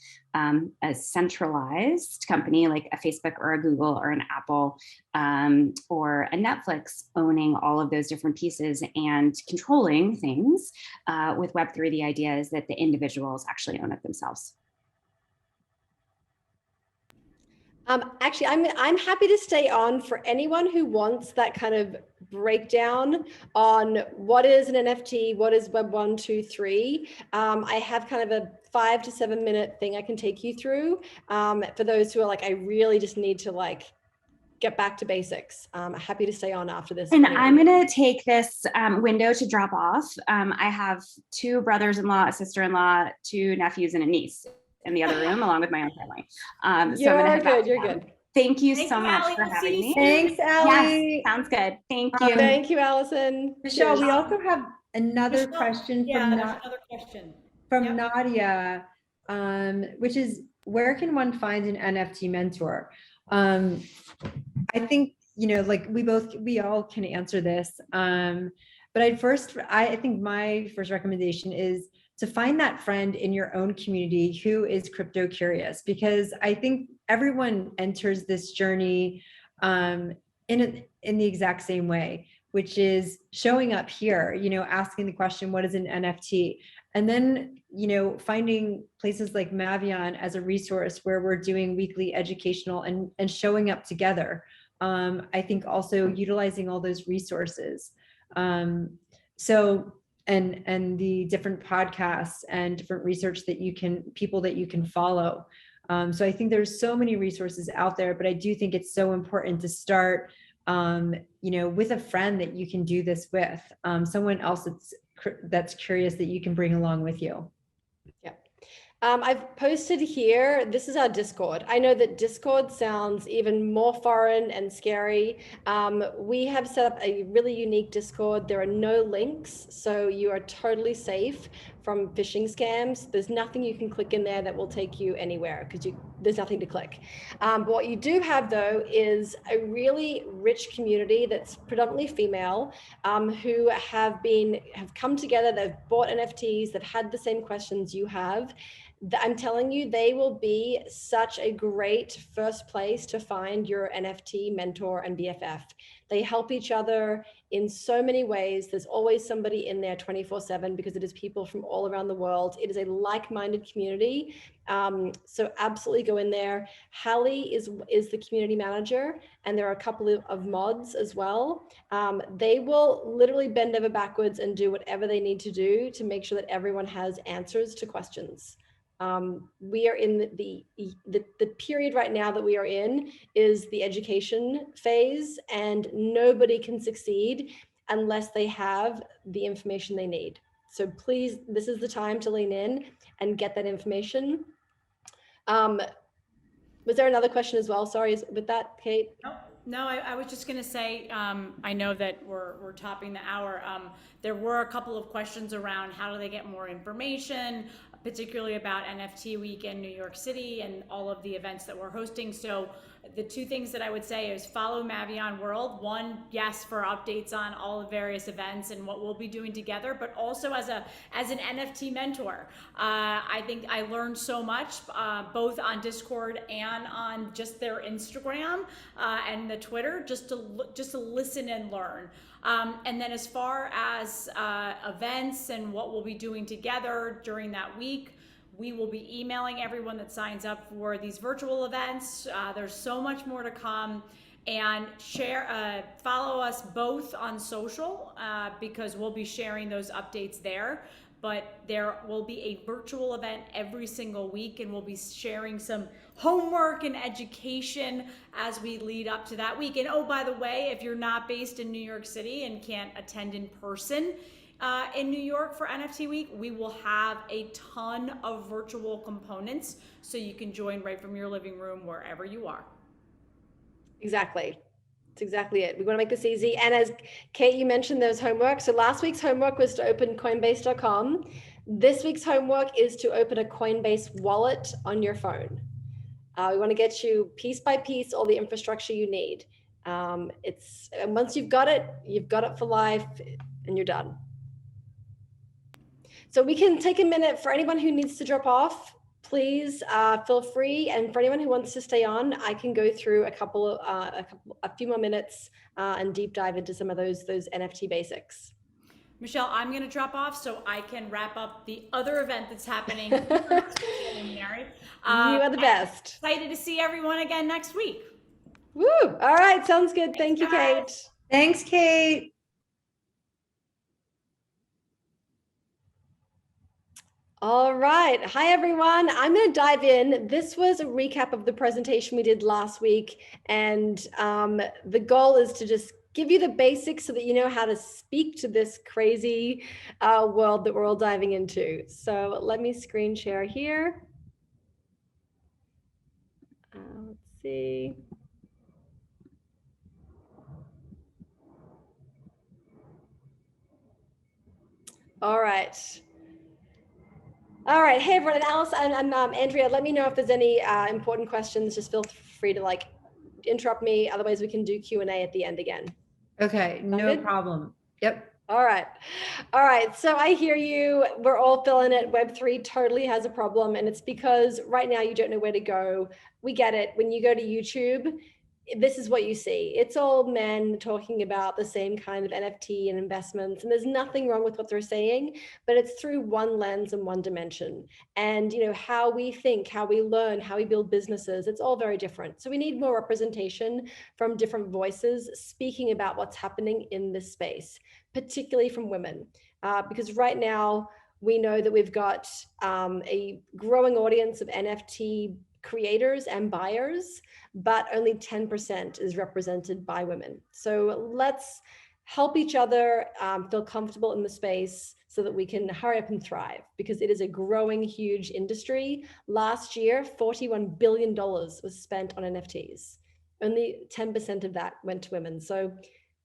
centralized company like a Facebook or a Google or an Apple, or a Netflix owning all of those different pieces and controlling things, with Web3, the idea is that the individuals actually own it themselves. Actually, I'm happy to stay on for anyone who wants that kind of breakdown on what is an NFT, what is Web 1, 2, 3. I have kind of a 5 to 7 minute thing I can take you through, for those who are like, I really just need to get back to basics. I'm happy to stay on after this. And I'm going to take this window to drop off. I have 2 brothers-in-law, a sister-in-law, 2 nephews, and a niece in the other room, along with my own family. You're good. You're good. Thank you so much for having me. Thanks, Allie. Yes, sounds good. Thank you. Thank you, Allison. Michelle, we also have another question from Nadia, which is, where can one find an NFT mentor? I think, we all can answer this. But I think my first recommendation is to find that friend in your own community who is crypto curious, because I think everyone enters this journey in the exact same way, which is showing up here, asking the question, what is an NFT? And then, finding places like MAVION as a resource where we're doing weekly educational and showing up together. I think also utilizing all those resources. And the different podcasts and different research people that you can follow. So I think there's so many resources out there, but I do think it's so important to start, with a friend that you can do this with, someone else that's curious that you can bring along with you. Yeah. I've posted here, this is our Discord. I know that Discord sounds even more foreign and scary. We have set up a really unique Discord. There are no links, so you are totally safe from phishing scams. There's nothing you can click in there that will take you anywhere, because there's nothing to click. But what you do have, though, is a really rich community that's predominantly female, who have come together. They've bought NFTs. They've had the same questions you have. I'm telling you, they will be such a great first place to find your NFT mentor and BFF. They help each other in so many ways. There's always somebody in there 24/7, because it is people from all around the world. It is a like-minded community. So absolutely go in there. Hallie is the community manager, and there are a couple of mods as well. They will literally bend over backwards and do whatever they need to do to make sure that everyone has answers to questions. We are in the period right now that we are in is the education phase, and nobody can succeed unless they have the information they need. So please, this is the time to lean in and get that information. Was there another question as well? Sorry, with that, Cate? No, I was just going to say, I know that we're topping the hour. There were a couple of questions around how do they get more information, particularly about NFT Week in New York City and all of the events that we're hosting. So the two things that I would say is follow Mavion World. One, yes, for updates on all the various events and what we'll be doing together, but also as an NFT mentor. I think I learned so much, both on Discord and on just their Instagram and the Twitter, just to listen and learn. And then as far as events and what we'll be doing together during that week, we will be emailing everyone that signs up for these virtual events. There's so much more to come. And follow us both on social because we'll be sharing those updates there. But there will be a virtual event every single week, and we'll be sharing some homework and education as we lead up to that week. And oh, by the way, if you're not based in New York City and can't attend in person, in New York for NFT Week, we will have a ton of virtual components so you can join right from your living room wherever you are. Exactly. That's exactly it. We want to make this easy. And as Cate, you mentioned, there's homework. So last week's homework was to open Coinbase.com. This week's homework is to open a Coinbase wallet on your phone. We want to get you piece by piece all the infrastructure you need. And once you've got it for life, and you're done. So we can take a minute for anyone who needs to drop off. Please feel free, and for anyone who wants to stay on, I can go through a few more minutes and deep dive into some of those NFT basics. Michelle, I'm going to drop off so I can wrap up the other event that's happening. Luminary. You are the best. Excited to see everyone again next week. Woo! All right, sounds good. Thank you, Cate. Thanks, Cate. All right. Hi, everyone. I'm going to dive in. This was a recap of the presentation we did last week. And the goal is to just give you the basics so that you know how to speak to this crazy world that we're all diving into. So let me screen share here. Let's see. All right. All right. Hey, everyone. And Alice and Andrea, let me know if there's any important questions. Just feel free to interrupt me. Otherwise, we can do Q&A at the end again. Okay, no problem. Yep. All right. All right. So I hear you. We're all feeling it. Web3 totally has a problem. And it's because right now you don't know where to go. We get it. When you go to YouTube, this is what you see. It's all men talking about the same kind of NFT and investments. And there's nothing wrong with what they're saying, but it's through one lens and one dimension. And how we think, how we learn, how we build businesses, it's all very different. So we need more representation from different voices speaking about what's happening in this space, particularly from women. Because right now we know that we've got a growing audience of NFT creators and buyers, but only 10% is represented by women. So let's help each other feel comfortable in the space so that we can hurry up and thrive, because it is a growing, huge industry. Last year, $41 billion was spent on NFTs. Only 10% of that went to women. So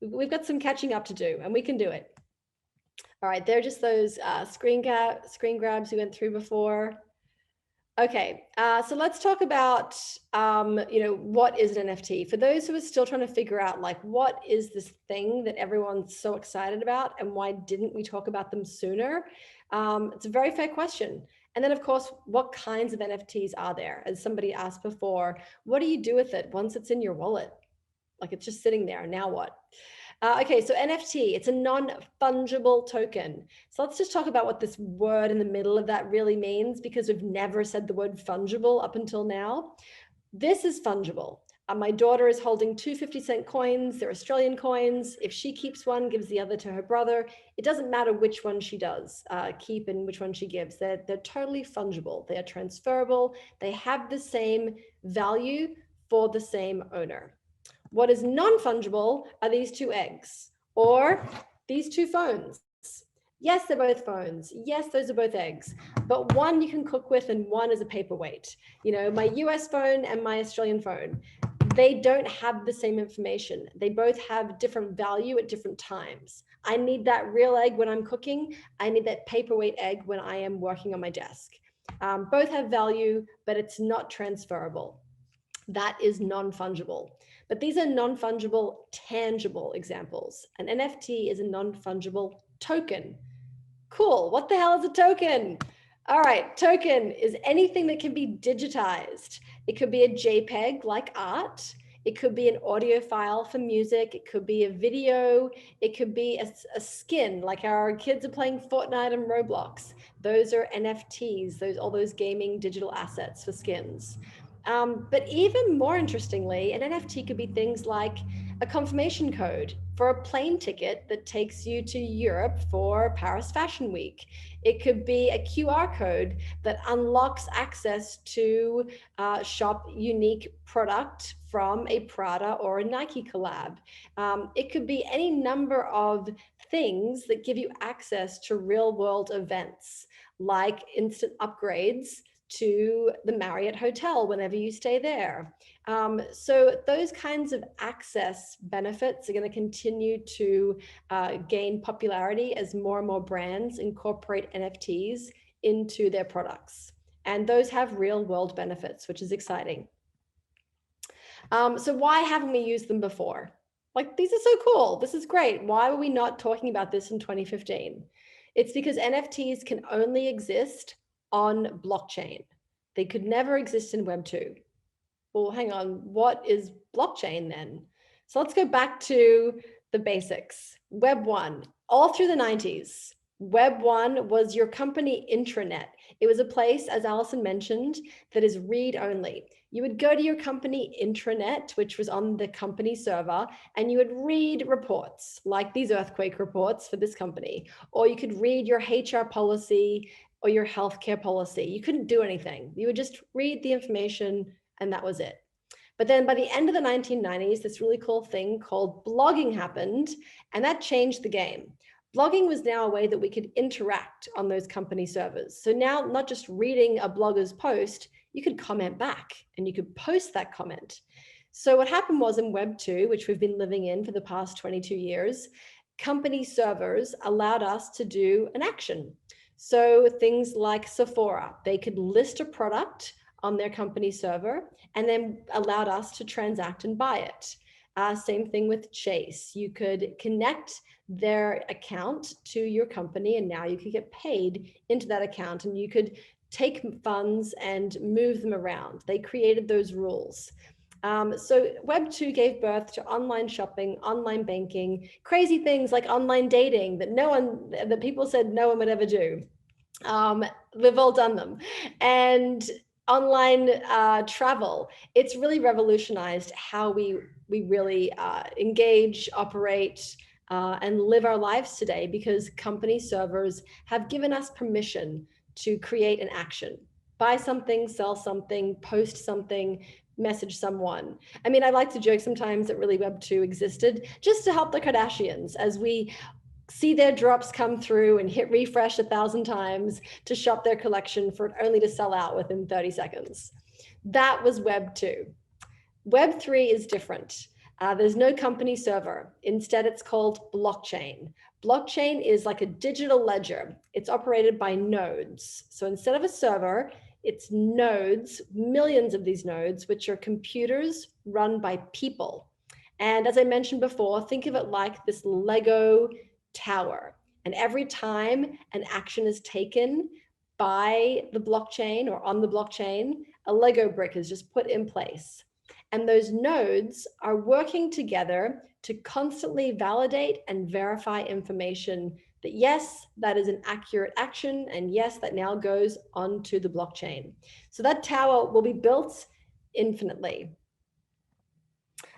we've got some catching up to do, and we can do it. All right, they're just those screen grabs we went through before. Okay, so let's talk about, what is an NFT? For those who are still trying to figure out, what is this thing that everyone's so excited about, and why didn't we talk about them sooner? It's a very fair question. And then, of course, what kinds of NFTs are there? As somebody asked before, what do you do with it once it's in your wallet? It's just sitting there, now what? Okay, so NFT, it's a non-fungible token. So let's just talk about what this word in the middle of that really means, because we've never said the word fungible up until now. This is fungible. My daughter is holding two 50-cent coins. They're Australian coins. If she keeps one, gives the other to her brother, it doesn't matter which one she does keep and which one she gives. They're totally fungible. They are transferable. They have the same value for the same owner. What is non-fungible are these two eggs or these two phones. Yes, they're both phones. Yes, those are both eggs, but one you can cook with and one is a paperweight. You know, my US phone and my Australian phone, they don't have the same information. They both have different value at different times. I need that real egg when I'm cooking. I need that paperweight egg when I am working on my desk. Both have value, but it's not transferable. That is non-fungible. But these are non-fungible, tangible examples. An NFT is a non-fungible token. Cool. What the hell is a token? All right. Token is anything that can be digitized. It could be a JPEG like art. It could be an audio file for music. It could be a video. It could be a skin, like our kids are playing Fortnite and Roblox. Those are NFTs, all those gaming digital assets for skins. But even more interestingly, an NFT could be things like a confirmation code for a plane ticket that takes you to Europe for Paris Fashion Week. It could be a QR code that unlocks access to shop unique product from a Prada or a Nike collab. It could be any number of things that give you access to real world events, like instant upgrades to the Marriott Hotel whenever you stay there. So those kinds of access benefits are going to continue to gain popularity as more and more brands incorporate NFTs into their products. And those have real world benefits, which is exciting. So why haven't we used them before? Like, these are so cool. This is great. Why were we not talking about this in 2015? It's because NFTs can only exist on blockchain. They could never exist in Web 2. Well, hang on, what is blockchain then? So let's go back to the basics. Web 1, all through the 90s, Web 1 was your company intranet. It was a place, as Alison mentioned, that is read only. You would go to your company intranet, which was on the company server, and you would read reports like these earthquake reports for this company, or you could read your HR policy or your healthcare policy. You couldn't do anything. You would just read the information and that was it. But then by the end of the 1990s, this really cool thing called blogging happened, and that changed the game. Blogging was now a way that we could interact on those company servers. So now, not just reading a blogger's post, you could comment back and you could post that comment. So what happened was in Web 2, which we've been living in for the past 22 years, company servers allowed us to do an action. So things like Sephora, they could list a product on their company server and then allowed us to transact and buy it. Same thing with Chase. You could connect their account to your company and now you could get paid into that account and you could take funds and move them around. They created those rules. So Web 2 gave birth to online shopping, online banking, crazy things like online dating that people said no one would ever do. We've all done them. And online travel, it's really revolutionized how we really engage, operate, and live our lives today, because company servers have given us permission to create an action, buy something, sell something, post something, message someone. I mean, I like to joke sometimes that really Web 2 existed just to help the Kardashians as we see their drops come through and hit refresh 1,000 times to shop their collection for it only to sell out within 30 seconds. That was Web 2. Web 3 is different. There's no company server. Instead, it's called blockchain. Blockchain is like a digital ledger. It's operated by nodes. So instead of a server, it's nodes, millions of these nodes, which are computers run by people. And as I mentioned before, think of it like this Lego tower. And every time an action is taken by the blockchain or on the blockchain, a Lego brick is just put in place. And those nodes are working together to constantly validate and verify information that yes, that is an accurate action, and yes, that now goes onto the blockchain. So that tower will be built infinitely.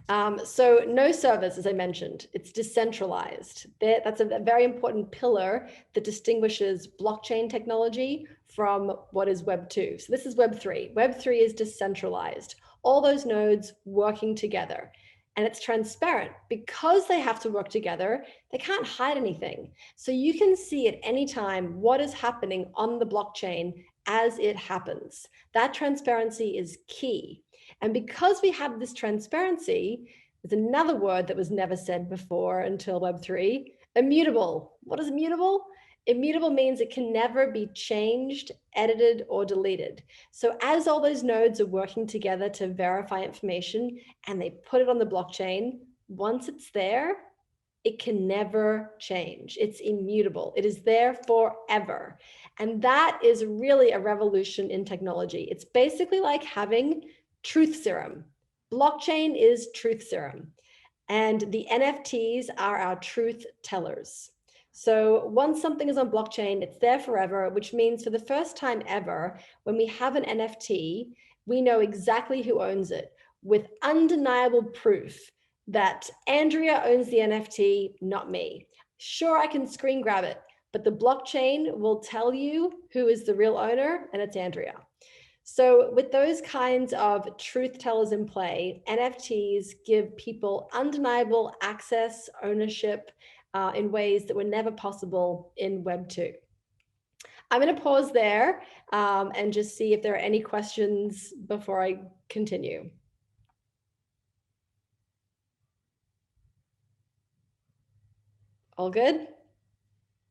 So no servers, as I mentioned, it's decentralized. That's a very important pillar that distinguishes blockchain technology from what is Web 2. So this is Web 3. Web 3 is decentralized. All those nodes working together. And it's transparent. Because they have to work together, they can't hide anything. So you can see at any time what is happening on the blockchain as it happens. That transparency is key. And because we have this transparency, there's another word that was never said before until Web3, immutable. What is immutable? Immutable means it can never be changed, edited, or deleted. So as all those nodes are working together to verify information and they put it on the blockchain, once it's there, it can never change. It's immutable. It is there forever. And that is really a revolution in technology. It's basically like having truth serum. Blockchain is truth serum. And the NFTs are our truth tellers. So once something is on blockchain, it's there forever, which means for the first time ever, when we have an NFT, we know exactly who owns it with undeniable proof that Andrea owns the NFT, not me. Sure, I can screen grab it, but the blockchain will tell you who is the real owner, and it's Andrea. So with those kinds of truth tellers in play, NFTs give people undeniable access, ownership in ways that were never possible in Web 2. I'm going to pause there and just see if there are any questions before I continue. All good?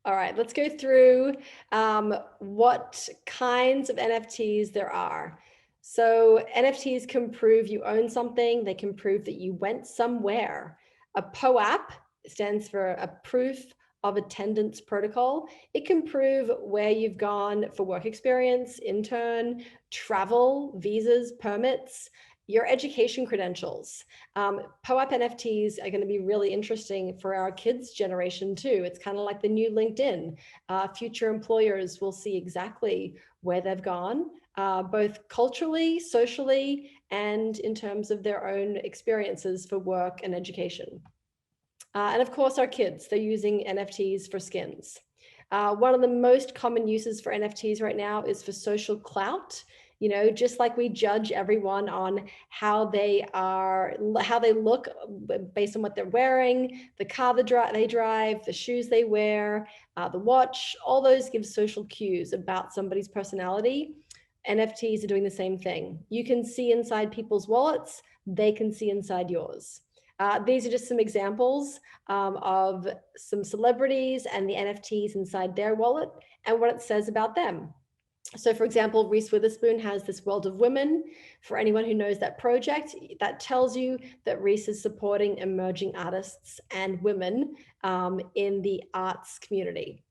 All right, let's go through what kinds of NFTs there are. So NFTs can prove you own something. They can prove that you went somewhere. A POAP stands for a proof of attendance protocol. It can prove where you've gone for work experience, intern, travel, visas, permits, your education credentials. POAP NFTs are going to be really interesting for our kids' generation too. It's kind of like the new LinkedIn. Future employers will see exactly where they've gone, both culturally, socially, and in terms of their own experiences for work and education. And of course, our kids, they're using NFTs for skins. One of the most common uses for NFTs right now is for social clout. You know, just like we judge everyone on how they look based on what they're wearing, the car they drive, the shoes they wear, the watch, all those give social cues about somebody's personality. NFTs are doing the same thing. You can see inside people's wallets, they can see inside yours. These are just some examples of some celebrities and the NFTs inside their wallet and what it says about them. So for example, Reese Witherspoon has this World of Women. For anyone who knows that project, that tells you that Reese is supporting emerging artists and women in the arts community.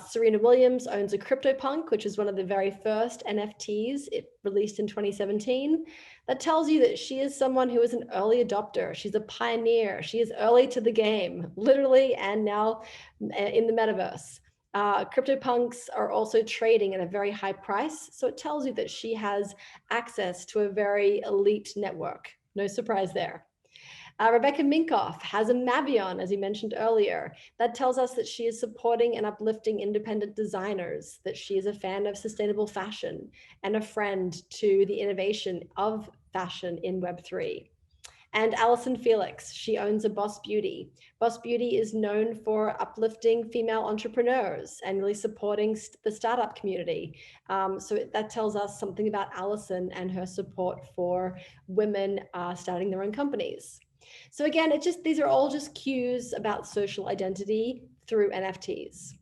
Serena Williams owns a CryptoPunk, which is one of the very first NFTs it released in 2017. That tells you that she is someone who is an early adopter. She's a pioneer. She is early to the game, literally, and now in the metaverse. CryptoPunks are also trading at a very high price. So it tells you that she has access to a very elite network. No surprise there. Rebecca Minkoff has a MAVION, as you mentioned earlier. That tells us that she is supporting and uplifting independent designers, that she is a fan of sustainable fashion and a friend to the innovation of fashion in Web3. And Alison Felix, she owns a Boss Beauty. Boss Beauty is known for uplifting female entrepreneurs and really supporting the startup community. So that tells us something about Alison and her support for women starting their own companies. So again, these are all just cues about social identity through NFTs.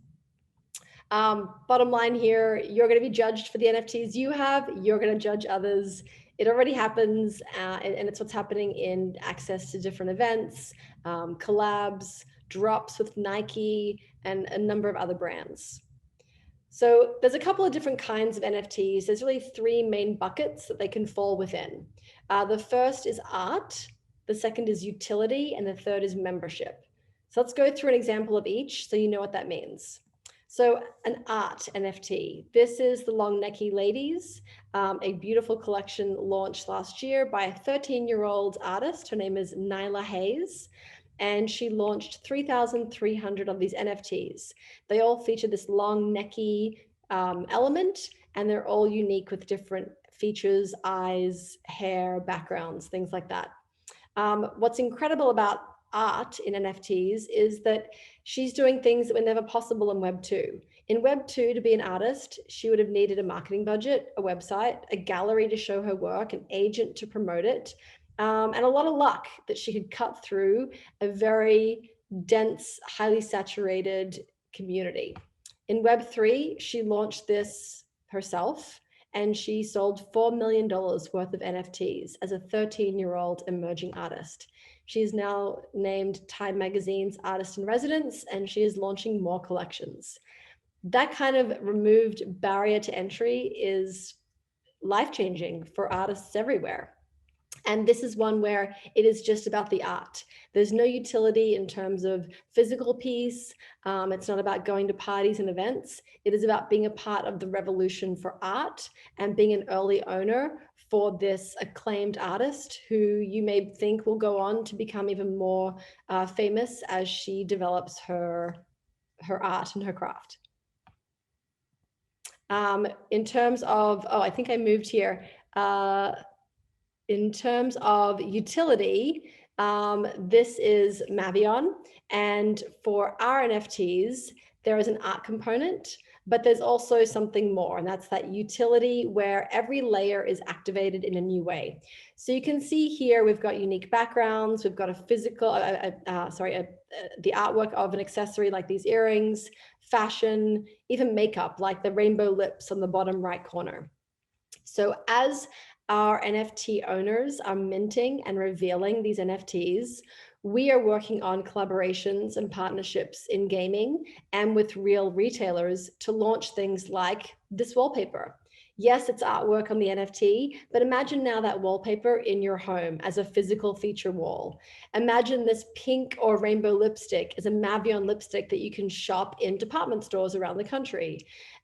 Bottom line here, you're going to be judged for the NFTs you have. You're going to judge others. It already happens, and it's what's happening in access to different events, collabs, drops with Nike, and a number of other brands. So there's a couple of different kinds of NFTs. There's really three main buckets that they can fall within. The first is art, the second is utility, and the third is membership. So let's go through an example of each so you know what that means. So an art NFT. This is the Long Necky Ladies, a beautiful collection launched last year by a 13-year-old artist. Her name is Nyla Hayes, and she launched 3,300 of these NFTs. They all feature this long necky element, and they're all unique with different features, eyes, hair, backgrounds, things like that. What's incredible about art in NFTs is that she's doing things that were never possible in Web 2. In Web 2, to be an artist, she would have needed a marketing budget, a website, a gallery to show her work, an agent to promote it, and a lot of luck that she could cut through a very dense, highly saturated community. In Web 3, she launched this herself, and she sold $4 million worth of NFTs as a 13-year-old emerging artist. She is now named Time Magazine's Artist in Residence, and she is launching more collections. That kind of removed barrier to entry is life-changing for artists everywhere. And this is one where it is just about the art. There's no utility in terms of physical piece. It's not about going to parties and events. It is about being a part of the revolution for art and being an early owner for this acclaimed artist who you may think will go on to become even more famous as she develops her art and her craft. In terms of, I think I moved here. In terms of utility, this is MAVION, and for our NFTs, there is an art component, but there's also something more, and that's that utility where every layer is activated in a new way. So you can see here, we've got unique backgrounds, we've got a physical, the artwork of an accessory like these earrings, fashion, even makeup, like the rainbow lips on the bottom right corner. So as our NFT owners are minting and revealing these NFTs, we are working on collaborations and partnerships in gaming and with real retailers to launch things like this wallpaper. Yes, it's artwork on the NFT, but imagine now that wallpaper in your home as a physical feature wall. Imagine this pink or rainbow lipstick as a MAVION lipstick that you can shop in department stores around the country.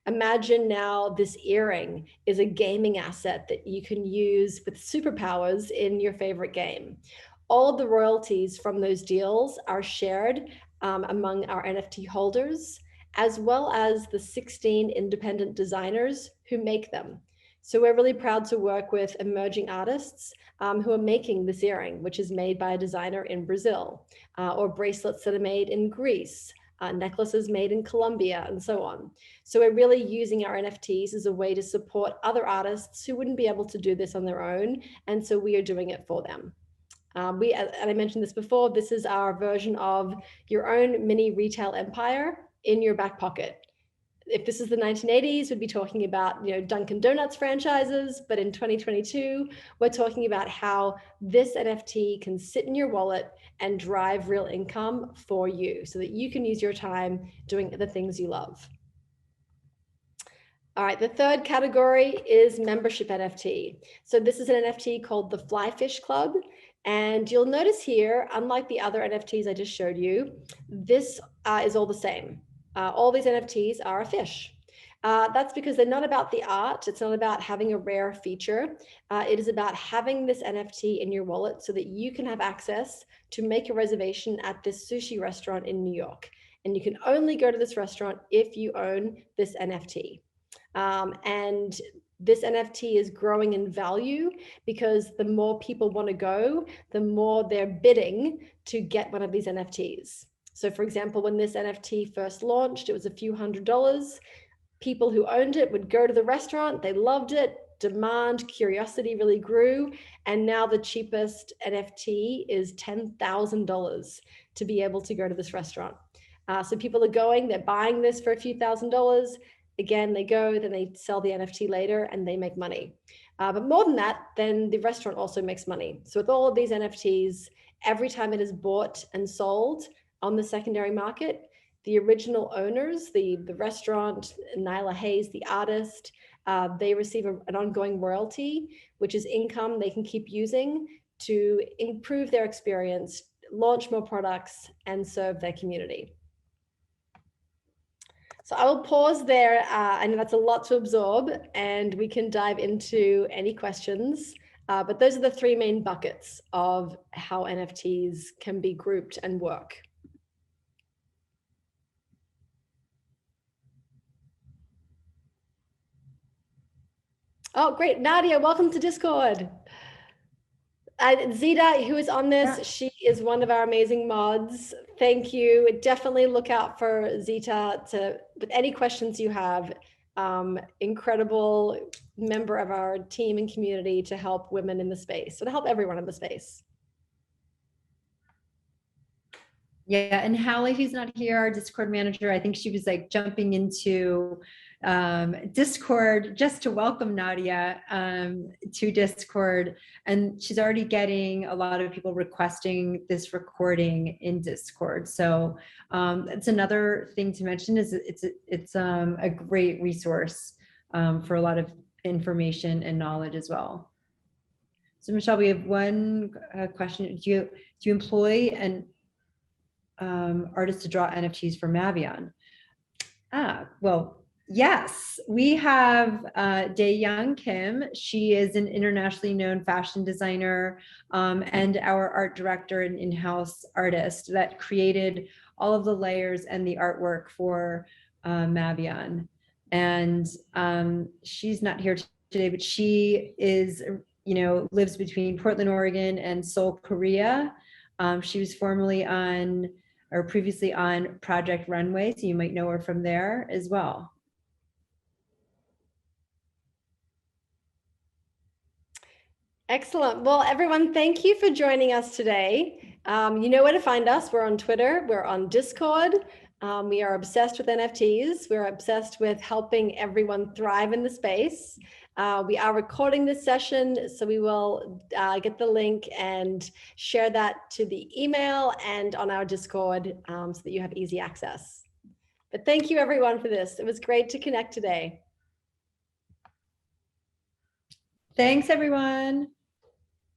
Imagine now this earring is a gaming asset that you can use with superpowers in your favorite game. All of the royalties from those deals are shared among our NFT holders, as well as the 16 independent designers who make them. So we're really proud to work with emerging artists who are making this earring, which is made by a designer in Brazil, or bracelets that are made in Greece, necklaces made in Colombia, and so on. So we're really using our NFTs as a way to support other artists who wouldn't be able to do this on their own, and so we are doing it for them. And I mentioned this before, this is our version of your own mini retail empire in your back pocket. If this is the 1980s, we'd be talking about, Dunkin' Donuts franchises, but in 2022, we're talking about how this NFT can sit in your wallet and drive real income for you so that you can use your time doing the things you love. All right, the third category is membership NFT. So this is an NFT called the Flyfish Club. And you'll notice here, unlike the other NFTs I just showed you, this is all the same. All these NFTs are a fish. That's because they're not about the art. It's not about having a rare feature. It is about having this NFT in your wallet so that you can have access to make a reservation at this sushi restaurant in New York. And you can only go to this restaurant if you own this NFT. And this NFT is growing in value because the more people want to go, the more they're bidding to get one of these NFTs. So for example, when this NFT first launched, it was a few $100s. People who owned it would go to the restaurant, they loved it, demand, curiosity really grew, and now the cheapest NFT is $10,000 to be able to go to this restaurant. So people are going, they're buying this for a few $1,000s. Again, they go, then they sell the NFT later and they make money. But more than that, then the restaurant also makes money. So with all of these NFTs, every time it is bought and sold on the secondary market, the original owners, the restaurant, Nyla Hayes, the artist, they receive an ongoing royalty, which is income they can keep using to improve their experience, launch more products, and serve their community. So I will pause there. I know that's a lot to absorb, and we can dive into any questions. But those are the three main buckets of how NFTs can be grouped and work. Oh, great. Nadia, welcome to Discord. Zita, who is on this, she is one of our amazing mods. Thank you. Definitely look out for Zita with any questions you have. Incredible member of our team and community to help women in the space, so to help everyone in the space. Yeah, and Hallie, who's not here, our Discord manager, I think she was like jumping into Discord just to welcome Nadia to Discord, and she's already getting a lot of people requesting this recording in Discord. So it's another thing to mention is it's a great resource for a lot of information and knowledge as well. So Michelle, we have one question. Do you employ an artists to draw NFTs for MAVION? Well, yes, we have Dae-Young Kim. She is an internationally known fashion designer and our art director and in-house artist that created all of the layers and the artwork for MAVION. And she's not here today, but she is, lives between Portland, Oregon and Seoul, Korea. She was previously on Project Runway, so you might know her from there as well. Excellent. Well, everyone, thank you for joining us today. You know where to find us. We're on Twitter, we're on Discord. We are obsessed with NFTs. We're obsessed with helping everyone thrive in the space. We are recording this session, so we will get the link and share that to the email and on our Discord so that you have easy access. But thank you everyone for this. It was great to connect today. Thanks, everyone.